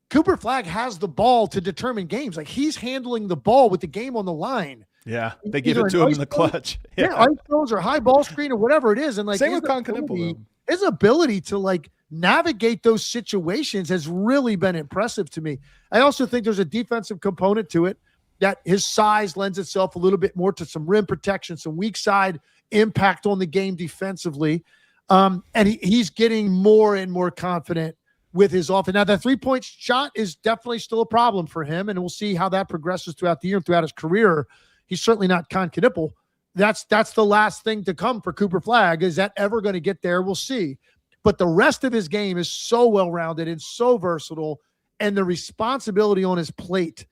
Cooper Flagg has the ball to determine games. Like he's handling the ball with the game on the line. Yeah, they give it to him in the clutch. Yeah, ice throws or high ball screen or whatever it is. And like same with Knuepel. His ability to like navigate those situations has really been impressive to me. I also think there's a defensive component to it, that his size lends itself a little bit more to some rim protection, some weak side impact on the game defensively. And he's getting more and more confident with his offense. Now, the three-point shot is definitely still a problem for him, and we'll see how that progresses throughout the year and throughout his career. He's certainly not Knuepel. That's the last thing to come for Cooper Flagg. Is that ever going to get there? We'll see. But the rest of his game is so well-rounded and so versatile, and the responsibility on his plate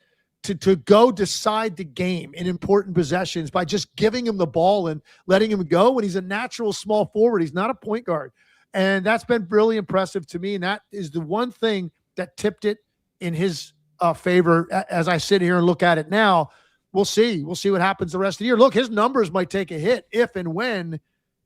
to go decide the game in important possessions by just giving him the ball and letting him go when he's a natural small forward. He's not a point guard. And that's been really impressive to me. And that is the one thing that tipped it in his favor as I sit here and look at it now. We'll see. We'll see what happens the rest of the year. Look, his numbers might take a hit if and when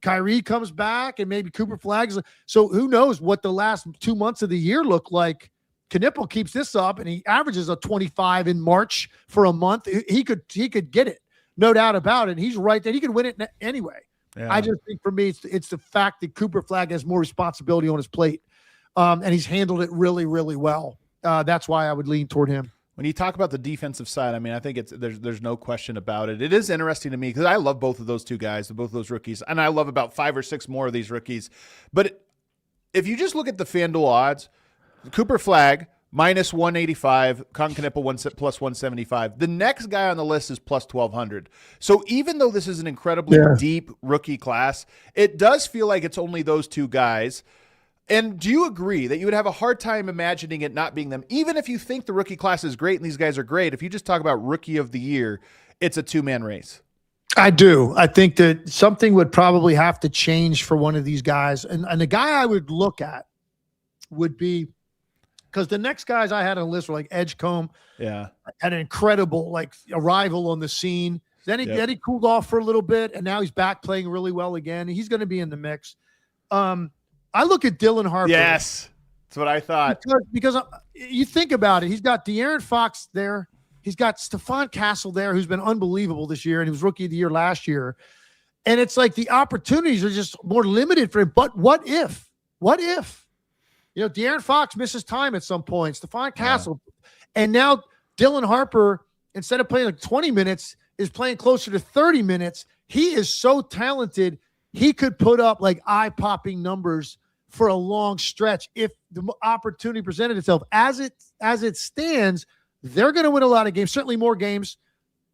Kyrie comes back and maybe Cooper Flagg's. So who knows what the last 2 months of the year look like. Knuepel keeps this up and he averages a 25 in March for a month. He could get it. No doubt about it. He's right there. He could win it anyway. Yeah. I just think for me, it's the fact that Cooper Flagg has more responsibility on his plate. And he's handled it really, really well. That's why I would lean toward him. When you talk about the defensive side, I mean, I think there's no question about it. It is interesting to me because I love both of those two guys, both of those rookies, and I love about 5 or 6 more of these rookies. But if you just look at the FanDuel odds, Cooper Flagg minus 185, Knuepel plus 175. The next guy on the list is plus 1,200. So even though this is an incredibly deep rookie class, it does feel like it's only those two guys. And do you agree that you would have a hard time imagining it not being them? Even if you think the rookie class is great and these guys are great, if you just talk about rookie of the year, it's a 2-man race. I do. I think that something would probably have to change for one of these guys. And the guy I would look at would be, because the next guys I had on the list were like Edgecombe. Yeah. Had an incredible like arrival on the scene. Then he cooled off for a little bit, and now he's back playing really well again. He's going to be in the mix. I look at Dylan Harper. Yes, that's what I thought. Because you think about it, he's got De'Aaron Fox there. He's got Stephon Castle there, who's been unbelievable this year, and he was rookie of the year last year. And it's like the opportunities are just more limited for him. But what if? What if? You know, De'Aaron Fox misses time at some point. Stephon Castle. Yeah. And now Dylan Harper, instead of playing like 20 minutes, is playing closer to 30 minutes. He is so talented. He could put up like eye-popping numbers for a long stretch if the opportunity presented itself. As it stands, they're going to win a lot of games, certainly more games.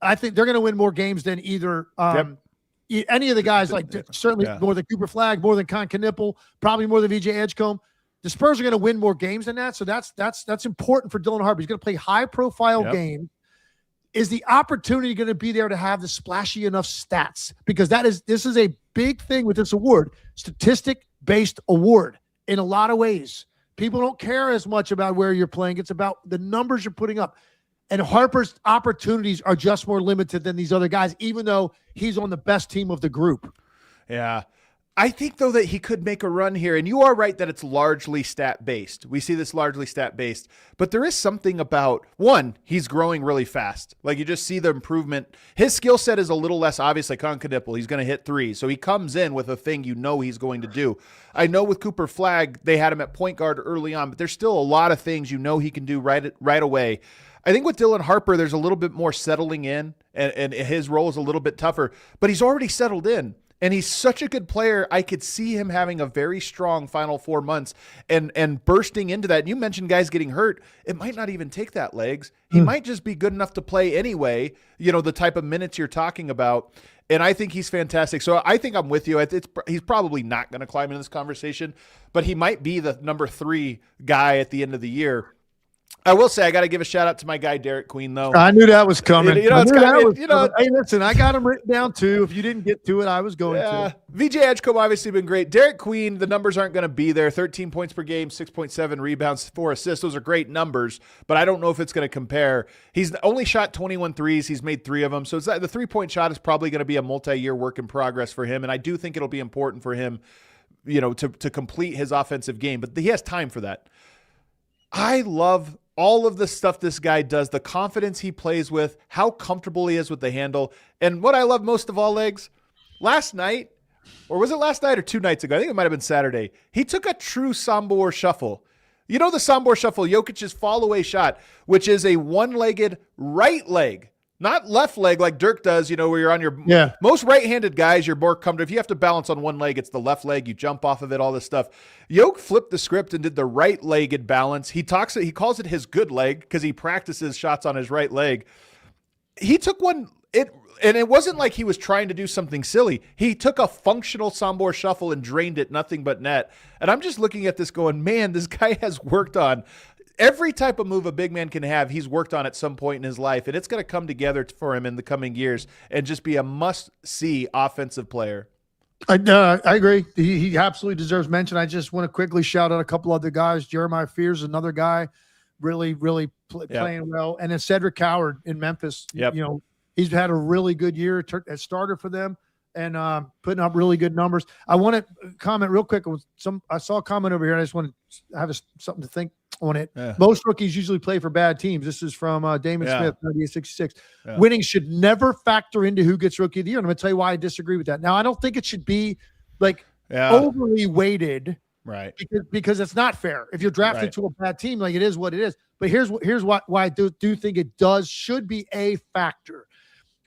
I think they're going to win more games than either any of the guys, like certainly more than Cooper Flagg, more than Knuepel, probably more than VJ Edgecombe. The Spurs are going to win more games than that, so that's important for Dylan Harper. He's going to play high-profile games. Is the opportunity going to be there to have the splashy enough stats? Because this is a big thing with this award, statistic-based award in a lot of ways. People don't care as much about where you're playing. It's about the numbers you're putting up. And Harper's opportunities are just more limited than these other guys, even though he's on the best team of the group. Yeah. I think, though, that he could make a run here. And you are right that it's largely stat-based. We see this largely stat-based. But there is something about, one, he's growing really fast. Like, you just see the improvement. His skill set is a little less obvious, like Knuepel. He's going to hit threes. So he comes in with a thing you know he's going to do. I know with Cooper Flagg, they had him at point guard early on, but there's still a lot of things you know he can do right away. I think with Dylan Harper, there's a little bit more settling in, and his role is a little bit tougher. But he's already settled in. And he's such a good player. I could see him having a very strong final 4 months and bursting into that. And you mentioned guys getting hurt. It might not even take that, Legs. He might just be good enough to play anyway, you know, the type of minutes you're talking about. And I think he's fantastic. So I think I'm with you. He's probably not going to climb into this conversation, but he might be the number 3 guy at the end of the year. I will say I got to give a shout out to my guy Derik Queen, though. I knew that was coming. You know, hey, listen, I got him written down too. If you didn't get to it, I was going to. VJ Edgecombe obviously been great. Derik Queen, the numbers aren't going to be there. 13 points per game, 6.7 rebounds, 4 assists. Those are great numbers, but I don't know if it's going to compare. He's only shot 21 threes. He's made 3 of them. So the 3-point shot is probably going to be a multi-year work in progress for him, and I do think it'll be important for him, you know, to complete his offensive game. But he has time for that. I love all of the stuff this guy does, the confidence he plays with, how comfortable he is with the handle. And what I love most of all, Legs, last night, or was it last night or 2 nights ago? I think it might have been Saturday. He took a true Sambor shuffle. You know the Sambor shuffle, Jokic's fall-away shot, which is a one-legged right leg, not left leg like Dirk does, where you're on your most right-handed guys, you're more comfortable. If you have to balance on one leg, it's the left leg. You jump off of it, all this stuff. Yoke flipped the script and did the right-legged balance. He calls it his good leg because he practices shots on his right leg. He took one, and it wasn't like he was trying to do something silly. He took a functional Sambor shuffle and drained it nothing but net. And I'm just looking at this going, man, this guy has worked on every type of move a big man can have. He's worked on at some point in his life, and it's going to come together for him in the coming years and just be a must-see offensive player. I agree. He absolutely deserves mention. I just want to quickly shout out a couple other guys. Jeremiah Fears, another guy, really playing well. And then Cedric Coward in Memphis. Yep. He's had a really good year as starter for them and putting up really good numbers. I want to comment real quick. I saw a comment over here, and I just want to have something to think on it. Yeah. Most rookies usually play for bad teams. This is from Damon Smith, 9866. Yeah. Winning should never factor into who gets Rookie of the Year. And I'm going to tell you why I disagree with that. Now, I don't think it should be overly weighted. Right. Because it's not fair. If you're drafted to a bad team, it is what it is. But here's why I do think it should be a factor.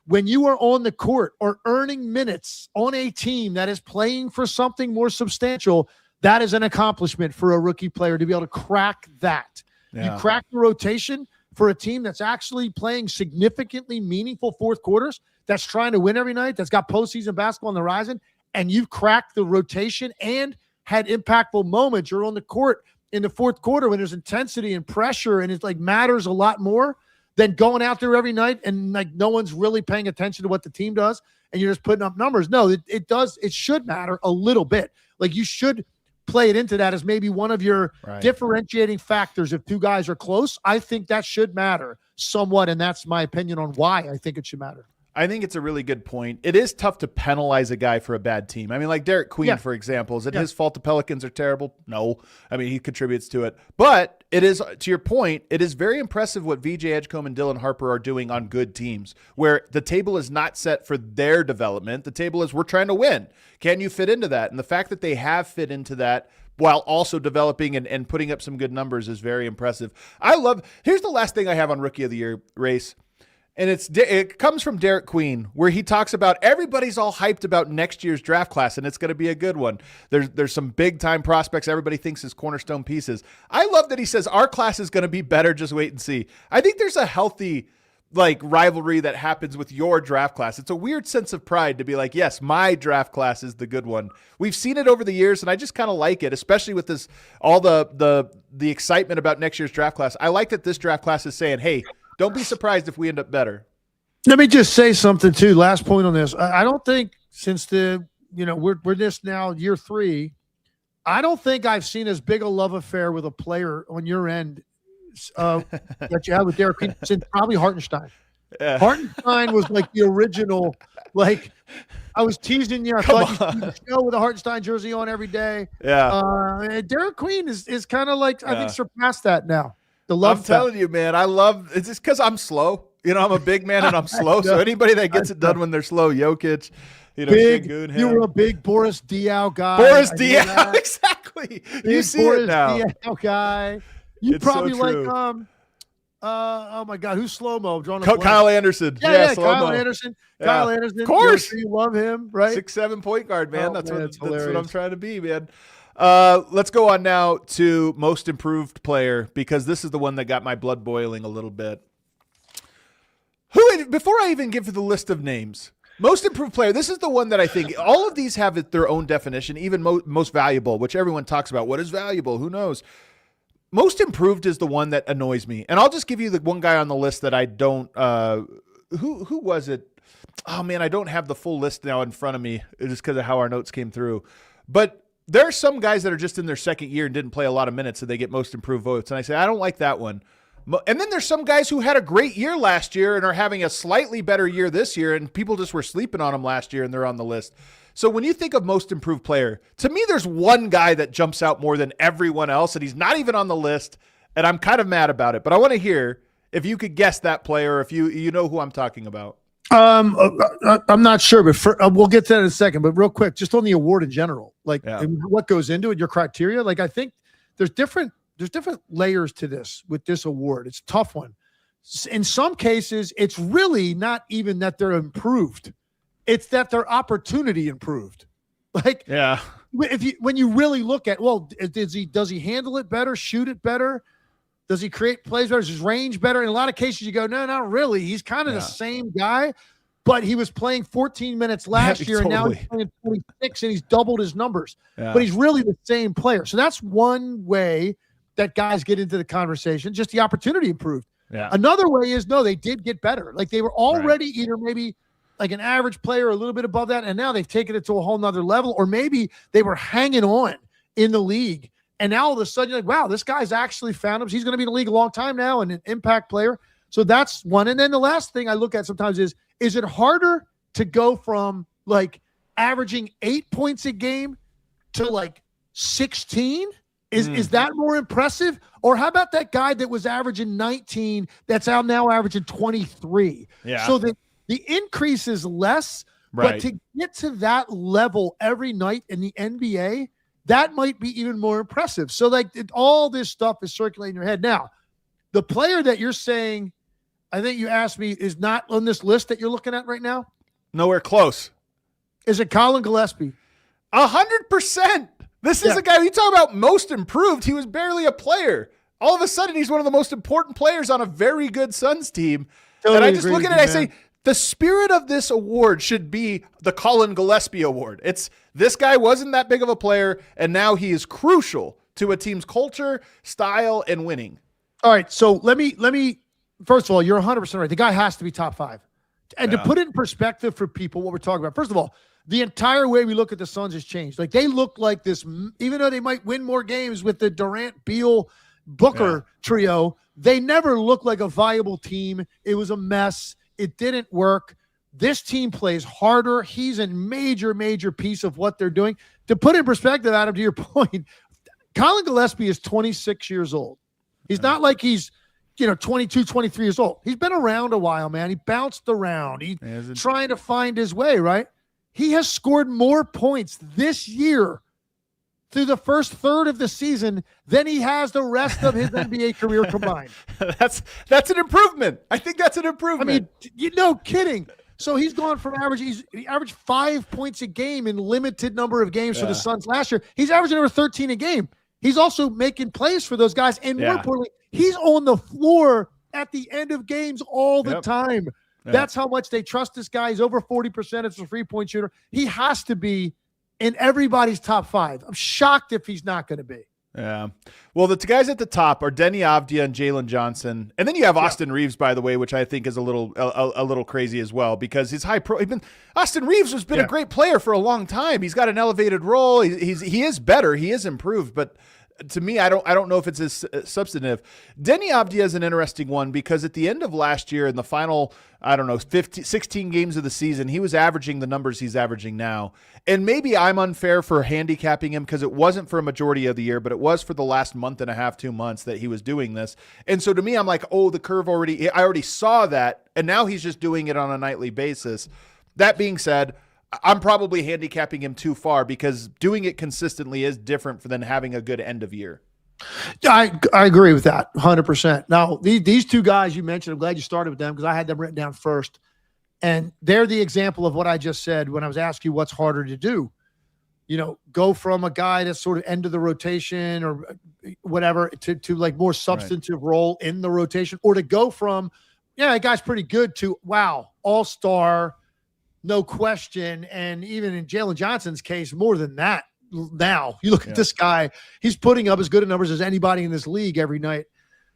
When you are on the court or earning minutes on a team that is playing for something more substantial, that is an accomplishment for a rookie player to be able to crack that. Yeah. You crack the rotation for a team that's actually playing significantly meaningful fourth quarters, that's trying to win every night, that's got postseason basketball on the horizon, and you've cracked the rotation and had impactful moments. You're on the court in the fourth quarter when there's intensity and pressure, and it matters a lot more than going out there every night and no one's really paying attention to what the team does and you're just putting up numbers. No, it does. It should matter a little bit. You should play it into that as maybe one of your differentiating factors. If two guys are close, I think that should matter somewhat. And that's my opinion on why I think it should matter. I think it's a really good point. It is tough to penalize a guy for a bad team. I mean, like Derik Queen, for example. Is it his fault the Pelicans are terrible? No. I mean, he contributes to it. But it is, to your point, it is very impressive what VJ Edgecombe and Dylan Harper are doing on good teams, where the table is not set for their development. The table is, we're trying to win. Can you fit into that? And the fact that they have fit into that while also developing and putting up some good numbers is very impressive. Here's the last thing I have on Rookie of the Year race. And it comes from Derik Queen, where he talks about everybody's all hyped about next year's draft class, and it's going to be a good one. There's some big-time prospects everybody thinks is cornerstone pieces. I love that he says our class is going to be better, just wait and see. I think there's a healthy rivalry that happens with your draft class. It's a weird sense of pride to be like, yes, my draft class is the good one. We've seen it over the years, and I just kind of like it, especially with this all the excitement about next year's draft class. I like that this draft class is saying, hey, don't be surprised if we end up better. Let me just say something too. Last point on this. I don't think since we're this now year 3, I don't think I've seen as big a love affair with a player on your end that you had with Derik Queen since probably Hartenstein. Yeah. Hartenstein was the original. I was teasing you. I thought you should go with a Hartenstein jersey on every day. Yeah. Derik Queen is kind of I think surpassed that now. I'm telling you, man, it's just because I'm slow. I'm a big man and I'm slow. So anybody that gets it done when they're slow, Jokic, Şengün, you were a big Boris Diaw guy. Boris Diaw, exactly. You see Boris it now. Diaw guy. You it's probably so oh my God, who's slow-mo? Kyle Anderson. Yeah, Kyle Anderson. Yeah. Kyle Anderson. Of course. You love him, right? 6'7" point guard, man. That's what I'm trying to be, man. Let's go on now to most improved player, because this is the one that got my blood boiling a little bit. Before I even give the list of names, most improved player, this is the one that I think all of these have their own definition, even most valuable, which everyone talks about. What is valuable? Who knows? Most improved is the one that annoys me. And I'll just give you the one guy on the list that I don't, who was it? Oh man, I don't have the full list now in front of me just because of how our notes came through. But there are some guys that are just in their second year and didn't play a lot of minutes, so they get most improved votes. And I say, I don't like that one. And then there's some guys who had a great year last year and are having a slightly better year this year, and people just were sleeping on them last year and they're on the list. So when you think of most improved player, to me, there's one guy that jumps out more than everyone else, and he's not even on the list. and I'm kind of mad about it. But I want to hear if you could guess that player, or if you know who I'm talking about. I'm not sure, but we'll get to that in a second. But real quick, just on the award in general, like what goes into it, your criteria. Like I think there's different layers to this with this award. It's a tough one. In some cases, it's really not even that they're improved; it's that their opportunity improved. Like, when you really look at, well, does he handle it better, shoot it better? Does he create plays better? Is his range better? In a lot of cases, you go, no, not really. He's kind of the same guy, but he was playing 14 minutes last year, and now he's playing 26, and he's doubled his numbers. Yeah. But he's really the same player. So that's one way that guys get into the conversation. Just the opportunity improved. Yeah. Another way is, no, they did get better. Like they were already either maybe like an average player, a little bit above that, and now they've taken it to a whole nother level, or maybe they were hanging on in the league. And now all of a sudden you're like, wow, this guy's actually found him. He's going to be in the league a long time now and an impact player. So that's one. And then the last thing I look at sometimes is it harder to go from like averaging 8 points a game to like 16? Is that more impressive? Or how about that guy that was averaging 19 that's out now averaging 23? Yeah. So the increase is less, but to get to that level every night in the NBA, that might be even more impressive. So like all this stuff is circulating in your head. Now, the player that you're saying, I think you asked me, is not on this list that you're looking at right now? Nowhere close. Is it Colin Gillespie? 100%. This is a guy, you talk about most improved. He was barely a player. All of a sudden, he's one of the most important players on a very good Suns team. Totally. And I just look at it, I say, the spirit of this award should be the Colin Gillespie Award. It's this guy wasn't that big of a player, and now he is crucial to a team's culture, style, and winning. All right, so let me first of all, you're 100% right. The guy has to be top 5. And to put it in perspective for people, what we're talking about, first of all, the entire way we look at the Suns has changed. Like they look like this, even though they might win more games with the Durant, Beal, Booker trio, they never looked like a viable team. It was a mess. It didn't work. This team plays harder. He's a major, major piece of what they're doing. To put in perspective, Adam, to your point, Colin Gillespie is 26 years old. He's not like he's, 22, 23 years old. He's been around a while, man. He bounced around. He's trying to find his way, right? He has scored more points this year through the first third of the season than he has the rest of his NBA career combined. That's an improvement. I think that's an improvement. I mean, no kidding. So he's gone from he averaged 5 points a game in limited number of games for the Suns last year. He's averaging over 13 a game. He's also making plays for those guys. And more importantly, he's on the floor at the end of games all the time. Yeah. That's how much they trust this guy. He's over 40% as a three-point shooter. He has to be in everybody's top 5. I'm shocked if he's not going to be. Yeah. Well, the two guys at the top are Deni Avdija and Jalen Johnson. And then you have Austin Reeves, by the way, which I think is a little crazy as well, because his Austin Reeves has been a great player for a long time. He's got an elevated role. He is better. He is improved, but to me, I don't know if it's as substantive. Deni Avdija is an interesting one because at the end of last year in the final, 16 games of the season, he was averaging the numbers he's averaging now. And maybe I'm unfair for handicapping him because it wasn't for a majority of the year, but it was for the last month and a half, 2 months that he was doing this. And so to me, I'm like, oh, the curve I already saw that. And now he's just doing it on a nightly basis. That being said, I'm probably handicapping him too far because doing it consistently is different than having a good end of year. I agree with that 100%. Now, these two guys you mentioned, I'm glad you started with them because I had them written down first. And they're the example of what I just said when I was asking you what's harder to do. Go from a guy that's sort of end of the rotation or whatever to like more substantive role in the rotation, or to go from, that guy's pretty good to, wow, all-star, no question. And even in Jalen Johnson's case, more than that. Now you look at this guy, he's putting up as good a numbers as anybody in this league every night.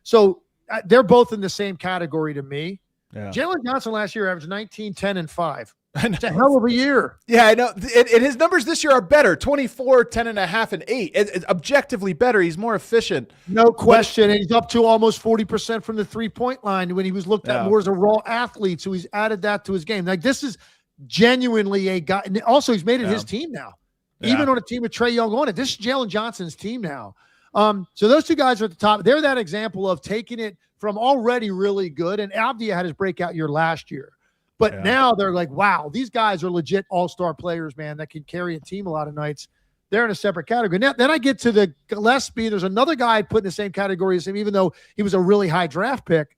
So they're both in the same category to me. Yeah. Jalen Johnson last year averaged 19, 10, and 5. It's a hell of a year. Yeah, I know. And his numbers this year are better, 24, 10.5, and 8. It's objectively better. He's more efficient. No question. And he's up to almost 40% from the three-point line when he was looked at more as a raw athlete. So he's added that to his game. Like this is genuinely a guy. And also he's made it his team now. Even on a team with Trae Young on it. This is Jalen Johnson's team now. So those two guys are at the top. They're that example of taking it from already really good. And Avdia had his breakout year last year. But now they're like, wow, these guys are legit all-star players, man, that can carry a team a lot of nights. They're in a separate category. Now, then I get to the Gillespie. There's another guy I'd put in the same category as him, even though he was a really high draft pick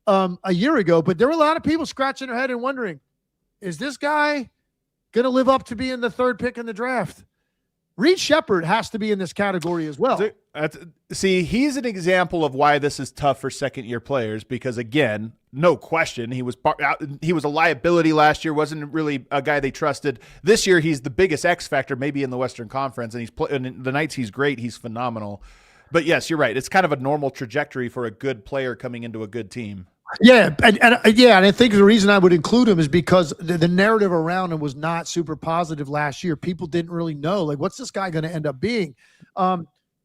a year ago. But there were a lot of people scratching their head and wondering, is this guy going to live up to being the third pick in the draft? Reed Sheppard has to be in this category as well. See, he's an example of why this is tough for second-year players because, again, no question, he was a liability last year, wasn't really a guy they trusted. This year, he's the biggest X factor maybe in the Western Conference, and and the nights he's great, he's phenomenal. But, yes, you're right. It's kind of a normal trajectory for a good player coming into a good team. Yeah, and I think the reason I would include him is because the narrative around him was not super positive last year. People didn't really know, like, what's this guy going to end up being?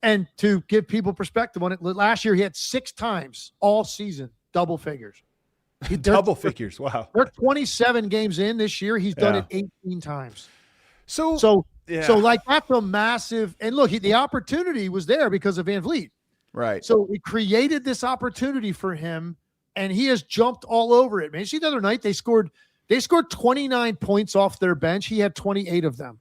And to give people perspective on it, last year he had 6 times all season double figures. Double figures, wow. They're 27 games in this year. He's done it 18 times. So like that's a massive – and look, the opportunity was there because of Van Vliet. Right. So we created this opportunity for him, and he has jumped all over it, man. You see the other night they scored 29 points off their bench. He had 28 of them.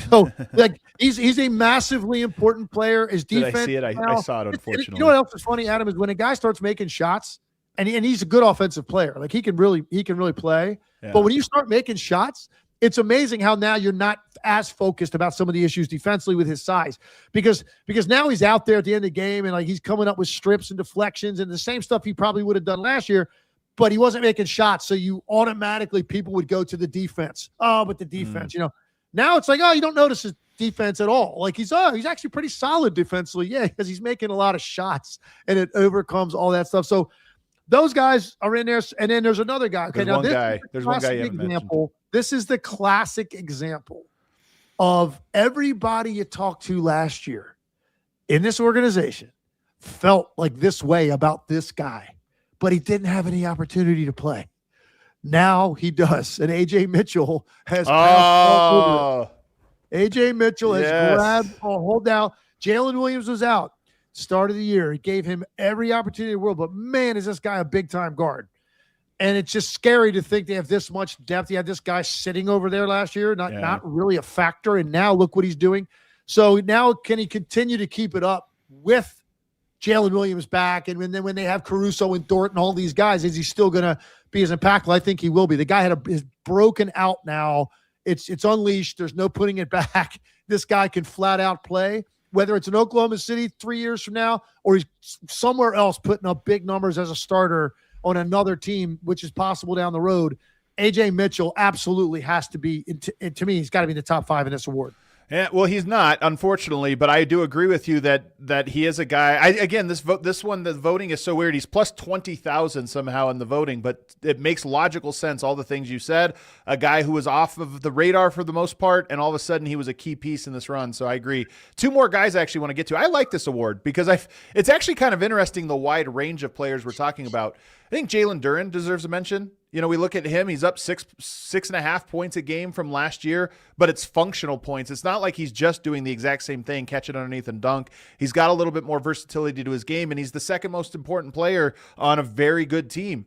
So like he's a massively important player. His defense. Did I see it? I saw it, unfortunately. You know what else is funny, Adam, is when a guy starts making shots, and he's a good offensive player. Like he can really play. Yeah. But when you start making shots, it's amazing how now you're not as focused about some of the issues defensively with his size, because now he's out there at the end of the game and like he's coming up with strips and deflections and the same stuff he probably would have done last year, but he wasn't making shots. So you automatically, people would go to the defense. Oh, but the defense, now it's like, oh, you don't notice his defense at all. Like he's actually pretty solid defensively. Yeah, because he's making a lot of shots and it overcomes all that stuff. So those guys are in there. And then there's another guy. Okay, there's one guy you haven't mentioned. This is the classic example of everybody you talked to last year in this organization felt like this way about this guy, but he didn't have any opportunity to play. Now he does. And Ajay Mitchell has Ajay Mitchell has grabbed a hold down. Jalen Williams was out start of the year. He gave him every opportunity in the world, but man, is this guy a big-time guard. And it's just scary to think they have this much depth. He had this guy sitting over there last year, not really a factor, and now look what he's doing. So now can he continue to keep it up with Jalen Williams back? And then when they have Caruso and Dort and all these guys, is he still going to be as impactful? I think he will be. The guy is broken out now. It's unleashed. There's no putting it back. This guy can flat out play, whether it's in Oklahoma City 3 years from now or he's somewhere else putting up big numbers as a starter on another team, which is possible down the road. Ajay Mitchell absolutely has to be, to me, he's got to be in the top 5 in this award. Yeah, well, he's not, unfortunately, but I do agree with you that he is a guy. The voting is so weird. He's plus 20,000 somehow in the voting, but it makes logical sense. All the things you said, a guy who was off of the radar for the most part, and all of a sudden he was a key piece in this run. So I agree. 2 more guys I actually want to get to. I like this award because it's actually kind of interesting the wide range of players we're talking about. I think Jalen Duren deserves a mention. We look at him, he's up 6.5 points a game from last year, but it's functional points. It's not like he's just doing the exact same thing, catch it underneath and dunk. He's got a little bit more versatility to his game, and he's the second most important player on a very good team,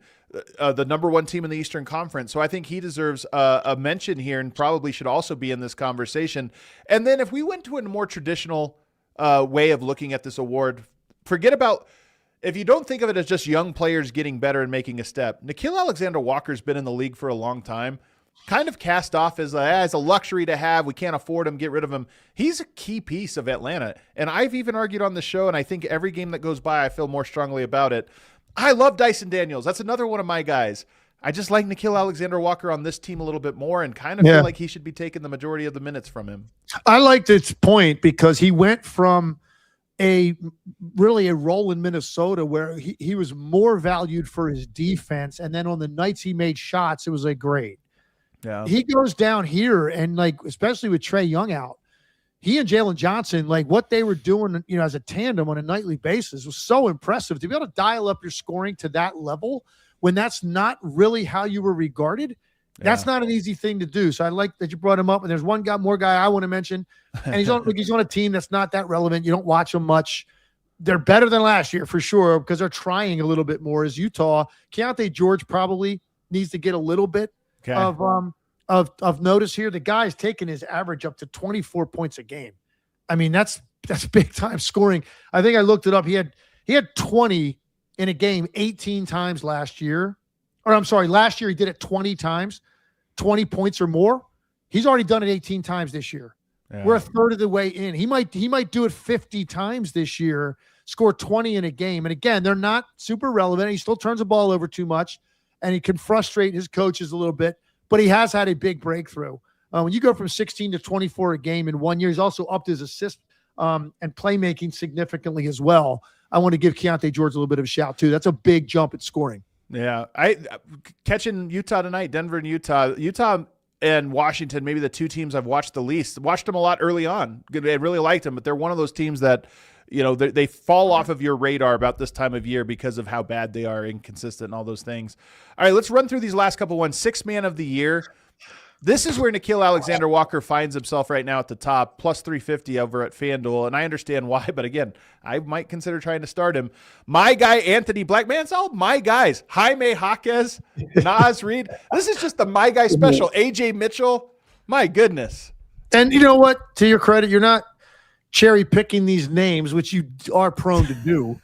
the number 1 team in the Eastern Conference. So I think he deserves a mention here and probably should also be in this conversation. And then if we went to a more traditional way of looking at this award, forget about – if you don't think of it as just young players getting better and making a step, Nickeil Alexander-Walker's been in the league for a long time, kind of cast off as a luxury to have. We can't afford him, get rid of him. He's a key piece of Atlanta. And I've even argued on the show, and I think every game that goes by, I feel more strongly about it. I love Dyson Daniels. That's another one of my guys. I just like Nickeil Alexander-Walker on this team a little bit more and kind of feel like he should be taking the majority of the minutes from him. I liked its point because he went from a role in Minnesota where he was more valued for his defense. And then on the nights he made shots, it was like, great. Yeah. He goes down here and especially with Trae Young out, he and Jalen Johnson, what they were doing, as a tandem on a nightly basis was so impressive to be able to dial up your scoring to that level when that's not really how you were regarded. That's not an easy thing to do. So I like that you brought him up. And there's one more guy I want to mention, and he's on a team that's not that relevant. You don't watch them much. They're better than last year for sure because they're trying a little bit more. As Utah, Keontae George probably needs to get a little bit of notice here. The guy's taken his average up to 24 points a game. I mean, that's big time scoring. I think I looked it up. He had 20 in a game 18 times last year. Or I'm sorry, last year he did it 20 times, 20 points or more. He's already done it 18 times this year. Yeah. We're a third of the way in. He might do it 50 times this year, score 20 in a game. And again, they're not super relevant. He still turns the ball over too much, and he can frustrate his coaches a little bit, but he has had a big breakthrough. When you go from 16 to 24 a game in 1 year, he's also upped his assist and playmaking significantly as well. I want to give Keontae George a little bit of a shout too. That's a big jump at scoring. Yeah. Catching Utah tonight, Denver and Utah and Washington, maybe the two teams I've watched the least. Watched them a lot early on. I really liked them, but they're one of those teams that, they fall off of your radar about this time of year because of how bad they are, inconsistent and all those things. All right, let's run through these last couple ones. Sixth man of the year. This is where Nickeil Alexander-Walker finds himself right now at the top, plus 350 over at FanDuel, and I understand why, but again, I might consider trying to start him. My guy, Anthony Black. Man, it's all my guys. Jaime Jaquez, Naz Reid. This is just the my guy special. Ajay Mitchell. My goodness. And you know what? To your credit, you're not cherry picking these names, which you are prone to do.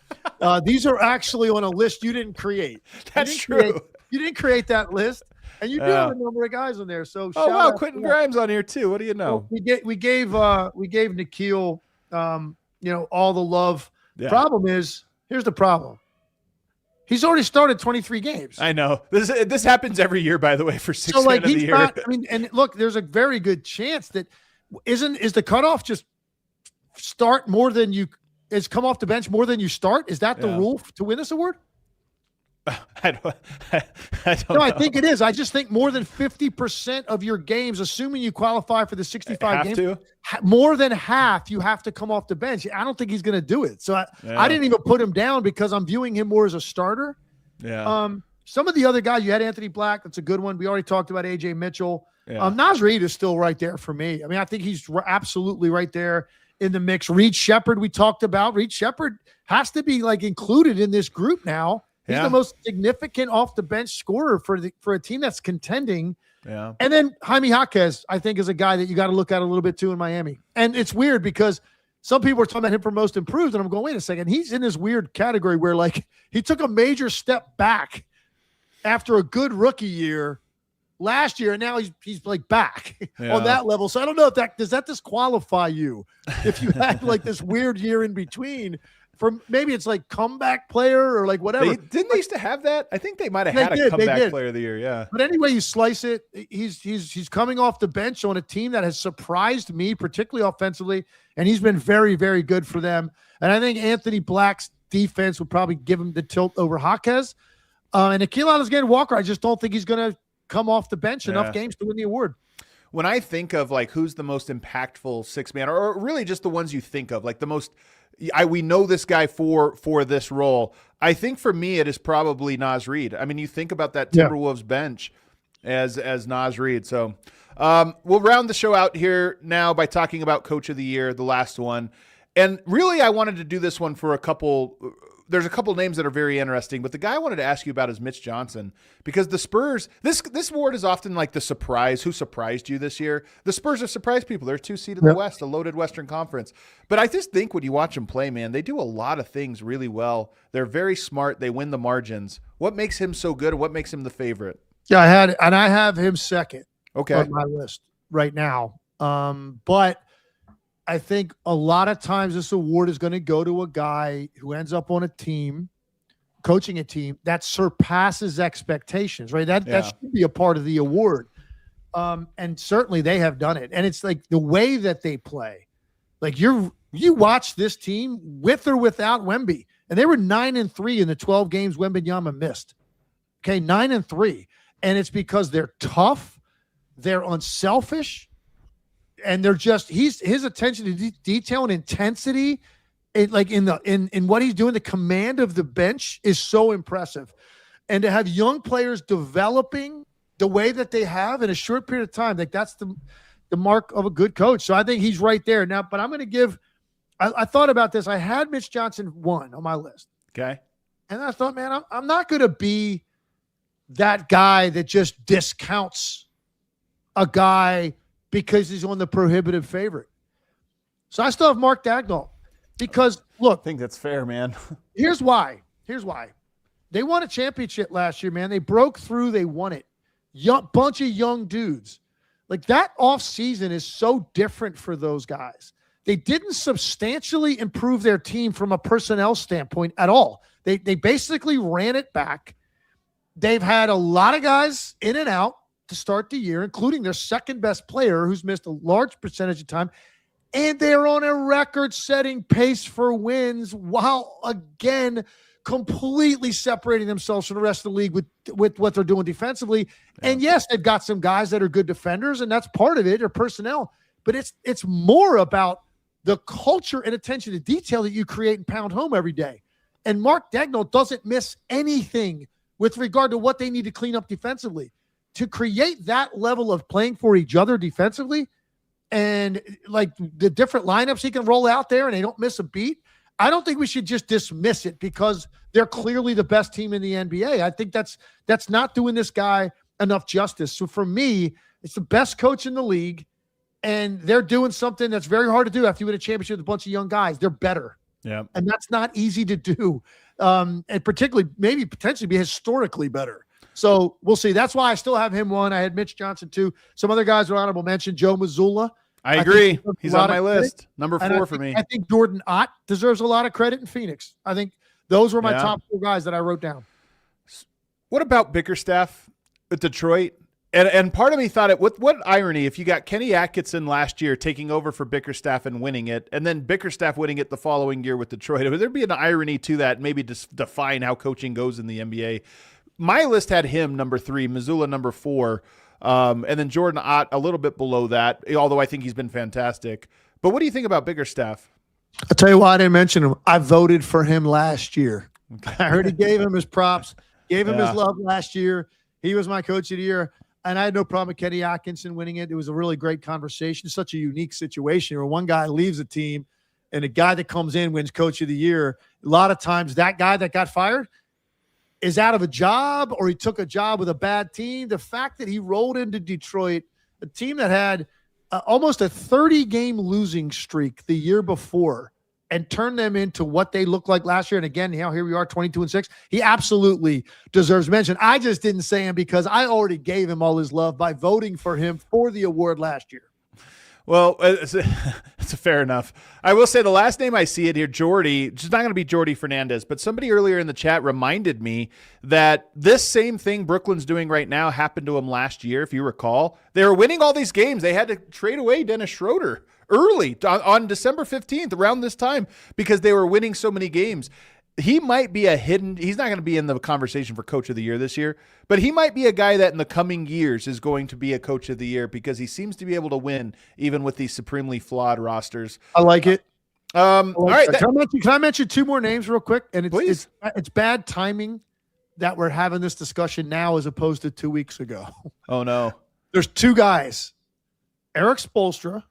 These are actually on a list you didn't create. That's true. You didn't create that list. And you do have a number of guys on there. So Quentin Grimes on here too. What do you know? Well, we gave Nickeil all the love. Yeah. Problem is, here's the problem. He's already started 23 games. I know. This happens every year, by the way, for 6 men of the year. Not, and look, there's a very good chance that is the cutoff just start more than you is come off the bench more than you start? Is that the rule to win this award? I don't know. I think it is. I just think more than 50% of your games, assuming you qualify for the 65 games, more than half you have to come off the bench. I don't think he's going to do it. So I didn't even put him down because I'm viewing him more as a starter. Yeah. Some of the other guys, you had Anthony Black. That's a good one. We already talked about Ajay Mitchell. Yeah. Naz Reid is still right there for me. I mean, I think he's absolutely right there in the mix. Sheppard, we talked about. Sheppard has to be included in this group now. He's the most significant off-the-bench scorer for a team that's contending. Yeah. And then Jaime Jaquez, I think, is a guy that you got to look at a little bit too in Miami. And it's weird because some people are talking about him for most improved, and I'm going, wait a second. He's in this weird category where, he took a major step back after a good rookie year last year, and now he's back on that level. So I don't know if does that disqualify you if you had this weird year in between. Maybe it's comeback player or whatever. Didn't they used to have that? I think they might have had a comeback player of the year. Yeah. But anyway, you slice it. He's coming off the bench on a team that has surprised me, particularly offensively, and he's been very, very good for them. And I think Anthony Black's defense would probably give him the tilt over Jaquez. And Nickeil Alexander-Walker, I just don't think he's going to come off the bench enough games to win the award. When I think of who's the most impactful six-man, or really just the ones you think of, the most. We know this guy for this role. I think for me it is probably Naz Reid. I mean, you think about that Timberwolves bench as Naz Reid. So we'll round the show out here now by talking about Coach of the Year, the last one. And really, I wanted to do this one for there's a couple names that are very interesting, but the guy I wanted to ask you about is Mitch Johnson, because the Spurs, this award is often the surprise, who surprised you this year? The Spurs have surprised people. They're 2 seed in the West, a loaded Western Conference. But I just think when you watch them play, man, they do a lot of things really well. They're very smart. They win the margins. What makes him so good? What makes him the favorite? Yeah, I have him second on my list right now. But I think a lot of times this award is going to go to a guy who ends up on a team, coaching a team that surpasses expectations, right? That should be a part of the award. And certainly they have done it. And it's the way that they play. You watch this team with or without Wemby, and they were 9-3 in the 12 games Wembanyama missed. Okay, 9-3. And it's because they're tough, they're unselfish, and they're just his attention to detail and intensity, in what he's doing, the command of the bench is so impressive. And to have young players developing the way that they have in a short period of time, like that's the mark of a good coach. So I think he's right there now. But I'm going to give. I thought about this. I had Mitch Johnson 1 on my list. Okay. And I thought, man, I'm not going to be that guy that just discounts a guy because he's on the prohibitive favorite. So I still have Mark Daigneault because, look. I think that's fair, man. Here's why. They won a championship last year, man. They broke through. They won it. Bunch of young dudes. Like that offseason is so different for those guys. They didn't substantially improve their team from a personnel standpoint at all. They basically ran it back. They've had a lot of guys in and out to start the year, including their second best player who's missed a large percentage of time. And they're on a record-setting pace for wins while, again, completely separating themselves from the rest of the league with what they're doing defensively. Yeah. And yes, they've got some guys that are good defenders, and that's part of it, or personnel. But it's more about the culture and attention to detail that you create and pound home every day. And Mark Daigneault doesn't miss anything with regard to what they need to clean up defensively. To create that level of playing for each other defensively and like the different lineups he can roll out there and they don't miss a beat, I don't think we should just dismiss it because they're clearly the best team in the NBA. I think that's not doing this guy enough justice. So for me, it's the best coach in the league, and they're doing something that's very hard to do after you win a championship with a bunch of young guys. They're better. Yeah. And that's not easy to do. And particularly, maybe potentially be historically better. So we'll see. That's why I still have him 1. I had Mitch Johnson 2. Some other guys are honorable mention. Joe Mazzulla. I agree. He's on my list. Number 4 for me. I think Jordan Ott deserves a lot of credit in Phoenix. I think those were my top 4 guys that I wrote down. What about Bickerstaff at Detroit? And part of me thought what irony if you got Kenny Atkinson last year taking over for Bickerstaff and winning it, and then Bickerstaff winning it the following year with Detroit. Would there be an irony to that? Maybe just define how coaching goes in the NBA. My list had him number 3, Mazzulla number 4, and then Jordan Ott a little bit below that, although I think he's been fantastic. But what do you think about Bickerstaff? I'll tell you why I didn't mention him. I voted for him last year. Okay. I heard he gave him his props, gave him his love last year. He was my coach of the year. And I had no problem with Kenny Atkinson winning it. It was a really great conversation. Such a unique situation where one guy leaves a team and a guy that comes in wins coach of the year. A lot of times that guy that got fired is out of a job or he took a job with a bad team. The fact that he rolled into Detroit, a team that had almost a 30-game losing streak the year before, and turn them into what they looked like last year. And again, here we are, 22-6. He absolutely deserves mention. I just didn't say him because I already gave him all his love by voting for him for the award last year. Well, it's fair enough. I will say the last name I see it here, Jordy, it's not going to be Jordy Fernandez, but somebody earlier in the chat reminded me that this same thing Brooklyn's doing right now happened to them last year, if you recall. They were winning all these games. They had to trade away Dennis Schroeder early on December 15th, around this time, because they were winning so many games. He might be he's not going to be in the conversation for coach of the year this year, but he might be a guy that in the coming years is going to be a coach of the year because he seems to be able to win even with these supremely flawed rosters. I like it. All right. Can I mention 2 more names real quick? And it's bad timing that we're having this discussion now as opposed to 2 weeks ago. Oh, no. There's 2 guys, Eric Spoelstra.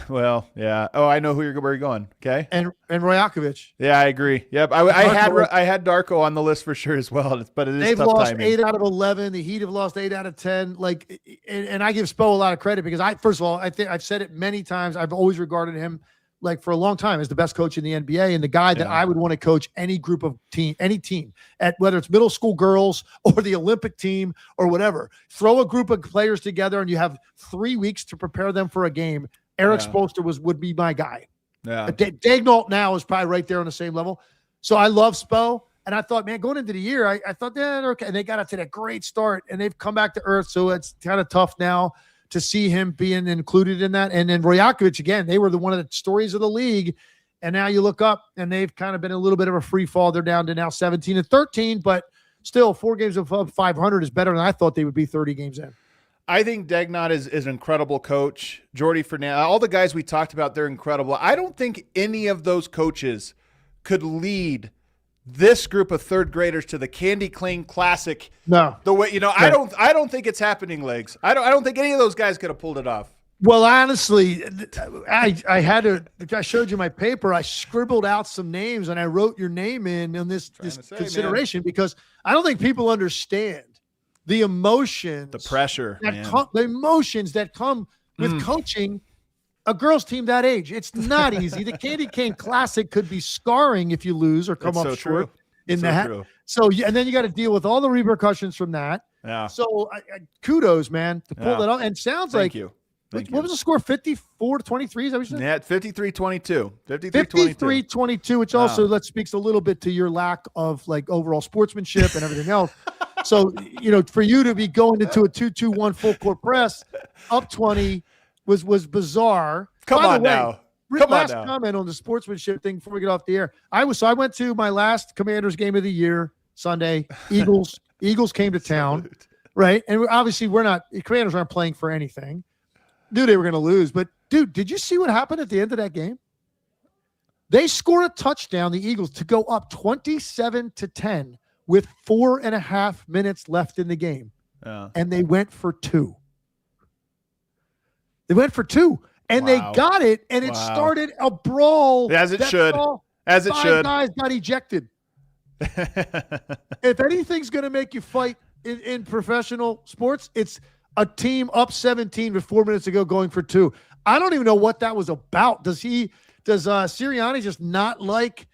Well, yeah. Oh, I know where you're going. Okay. And Rajakovic. Yeah, I agree. Yep. I had Darko on the list for sure as well, but it is they've tough lost timing. 8 out of 11. The Heat have lost 8 out of 10. Like, and I give Spo a lot of credit because first of all, I think I've said it many times. I've always regarded him like for a long time as the best coach in the NBA and the guy that I would want to coach any group of any team at whether it's middle school girls or the Olympic team or whatever. Throw a group of players together and you have 3 weeks to prepare them for a game. Eric Spoelstra would be my guy. Yeah. Daigneault now is probably right there on the same level. So I love Spo. And I thought, man, going into the year, I thought, they're okay. And they got to that great start, and they've come back to earth. So it's kind of tough now to see him being included in that. And then Rajakovic, again, they were one of the stories of the league. And now you look up, and they've kind of been a little bit of a free fall. They're down to now 17-13, but still 4 games above 500 is better than I thought they would be 30 games in. I think Daigneault is an incredible coach. Jordy Fernandez, all the guys we talked about, they're incredible. I don't think any of those coaches could lead this group of third graders to the Candy Cane Classic. No. The way, I don't think it's happening, Legs. I don't think any of those guys could have pulled it off. Well, honestly, I showed you my paper. I scribbled out some names and I wrote your name in this consideration, because I don't think people understand the emotions, the pressure, the emotions that come with coaching a girls team that age. It's not easy. The Candy Cane Classic could be scarring if you lose or come up short in that. So, and then you got to deal with all the repercussions from that. Yeah. So kudos, man, to pull that off. And sounds Thank like you. What was the score? 54-23? Is that what you said? Yeah, 53-22. 53-22, which also speaks a little bit to your lack of like overall sportsmanship and everything else. So, for you to be going into a 2-2-1 full court press up 20 was bizarre. Come on now. Last comment on the sportsmanship thing before we get off the air. I went to my last Commanders game of the year Sunday. Eagles came to town, right? And obviously Commanders aren't playing for anything. Knew they were going to lose, but dude, did you see what happened at the end of that game? They scored a touchdown, the Eagles, to go up 27-10 with 4.5 minutes left in the game. And they went for two. And they got it, and it started a brawl. As it should. As it should. 5 guys got ejected. If anything's going to make you fight in professional sports, it's a team up 17 with 4 minutes to go going for two. I don't even know what that was about. Does Sirianni just not like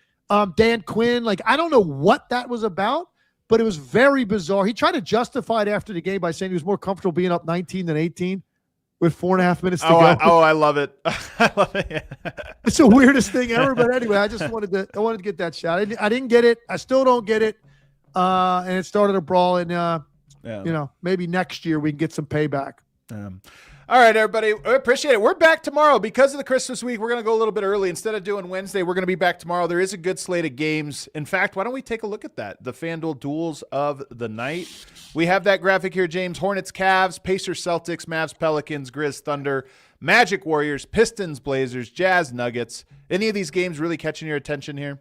Dan Quinn? Like, I don't know what that was about, but it was very bizarre. He tried to justify it after the game by saying he was more comfortable being up 19 than 18 with 4.5 minutes to go. I love it. I love it. It's the weirdest thing ever. But anyway, I wanted to get that shot. I didn't get it. I still don't get it. And it started a brawl, and maybe next year we can get some payback. All right, everybody. I appreciate it. We're back tomorrow because of the Christmas week. We're going to go a little bit early. Instead of doing Wednesday, we're going to be back tomorrow. There is a good slate of games. In fact, why don't we take a look at that? The FanDuel duels of the night. We have that graphic here, James. Hornets, Cavs, Pacers, Celtics, Mavs, Pelicans, Grizz, Thunder, Magic, Warriors, Pistons, Blazers, Jazz, Nuggets. Any of these games really catching your attention here?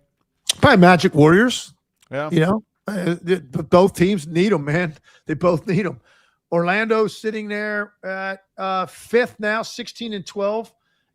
Probably Magic, Warriors. Yeah. Both teams need them, man. They both need them. Orlando's sitting there at fifth now, 16-12.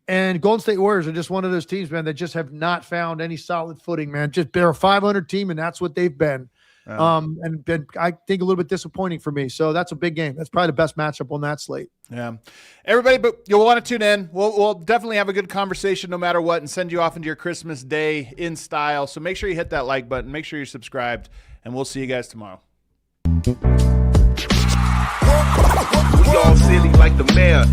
And Golden State Warriors are just one of those teams, man, that just have not found any solid footing, man. They're a 500 team, and that's what they've been. And been, I think, a little bit disappointing for me. So that's a big game. That's probably the best matchup on that slate. Yeah. Everybody, but you'll want to tune in. We'll definitely have a good conversation no matter what and send you off into your Christmas day in style. So make sure you hit that like button. Make sure you're subscribed, and we'll see you guys tomorrow. We all silly like the mayor.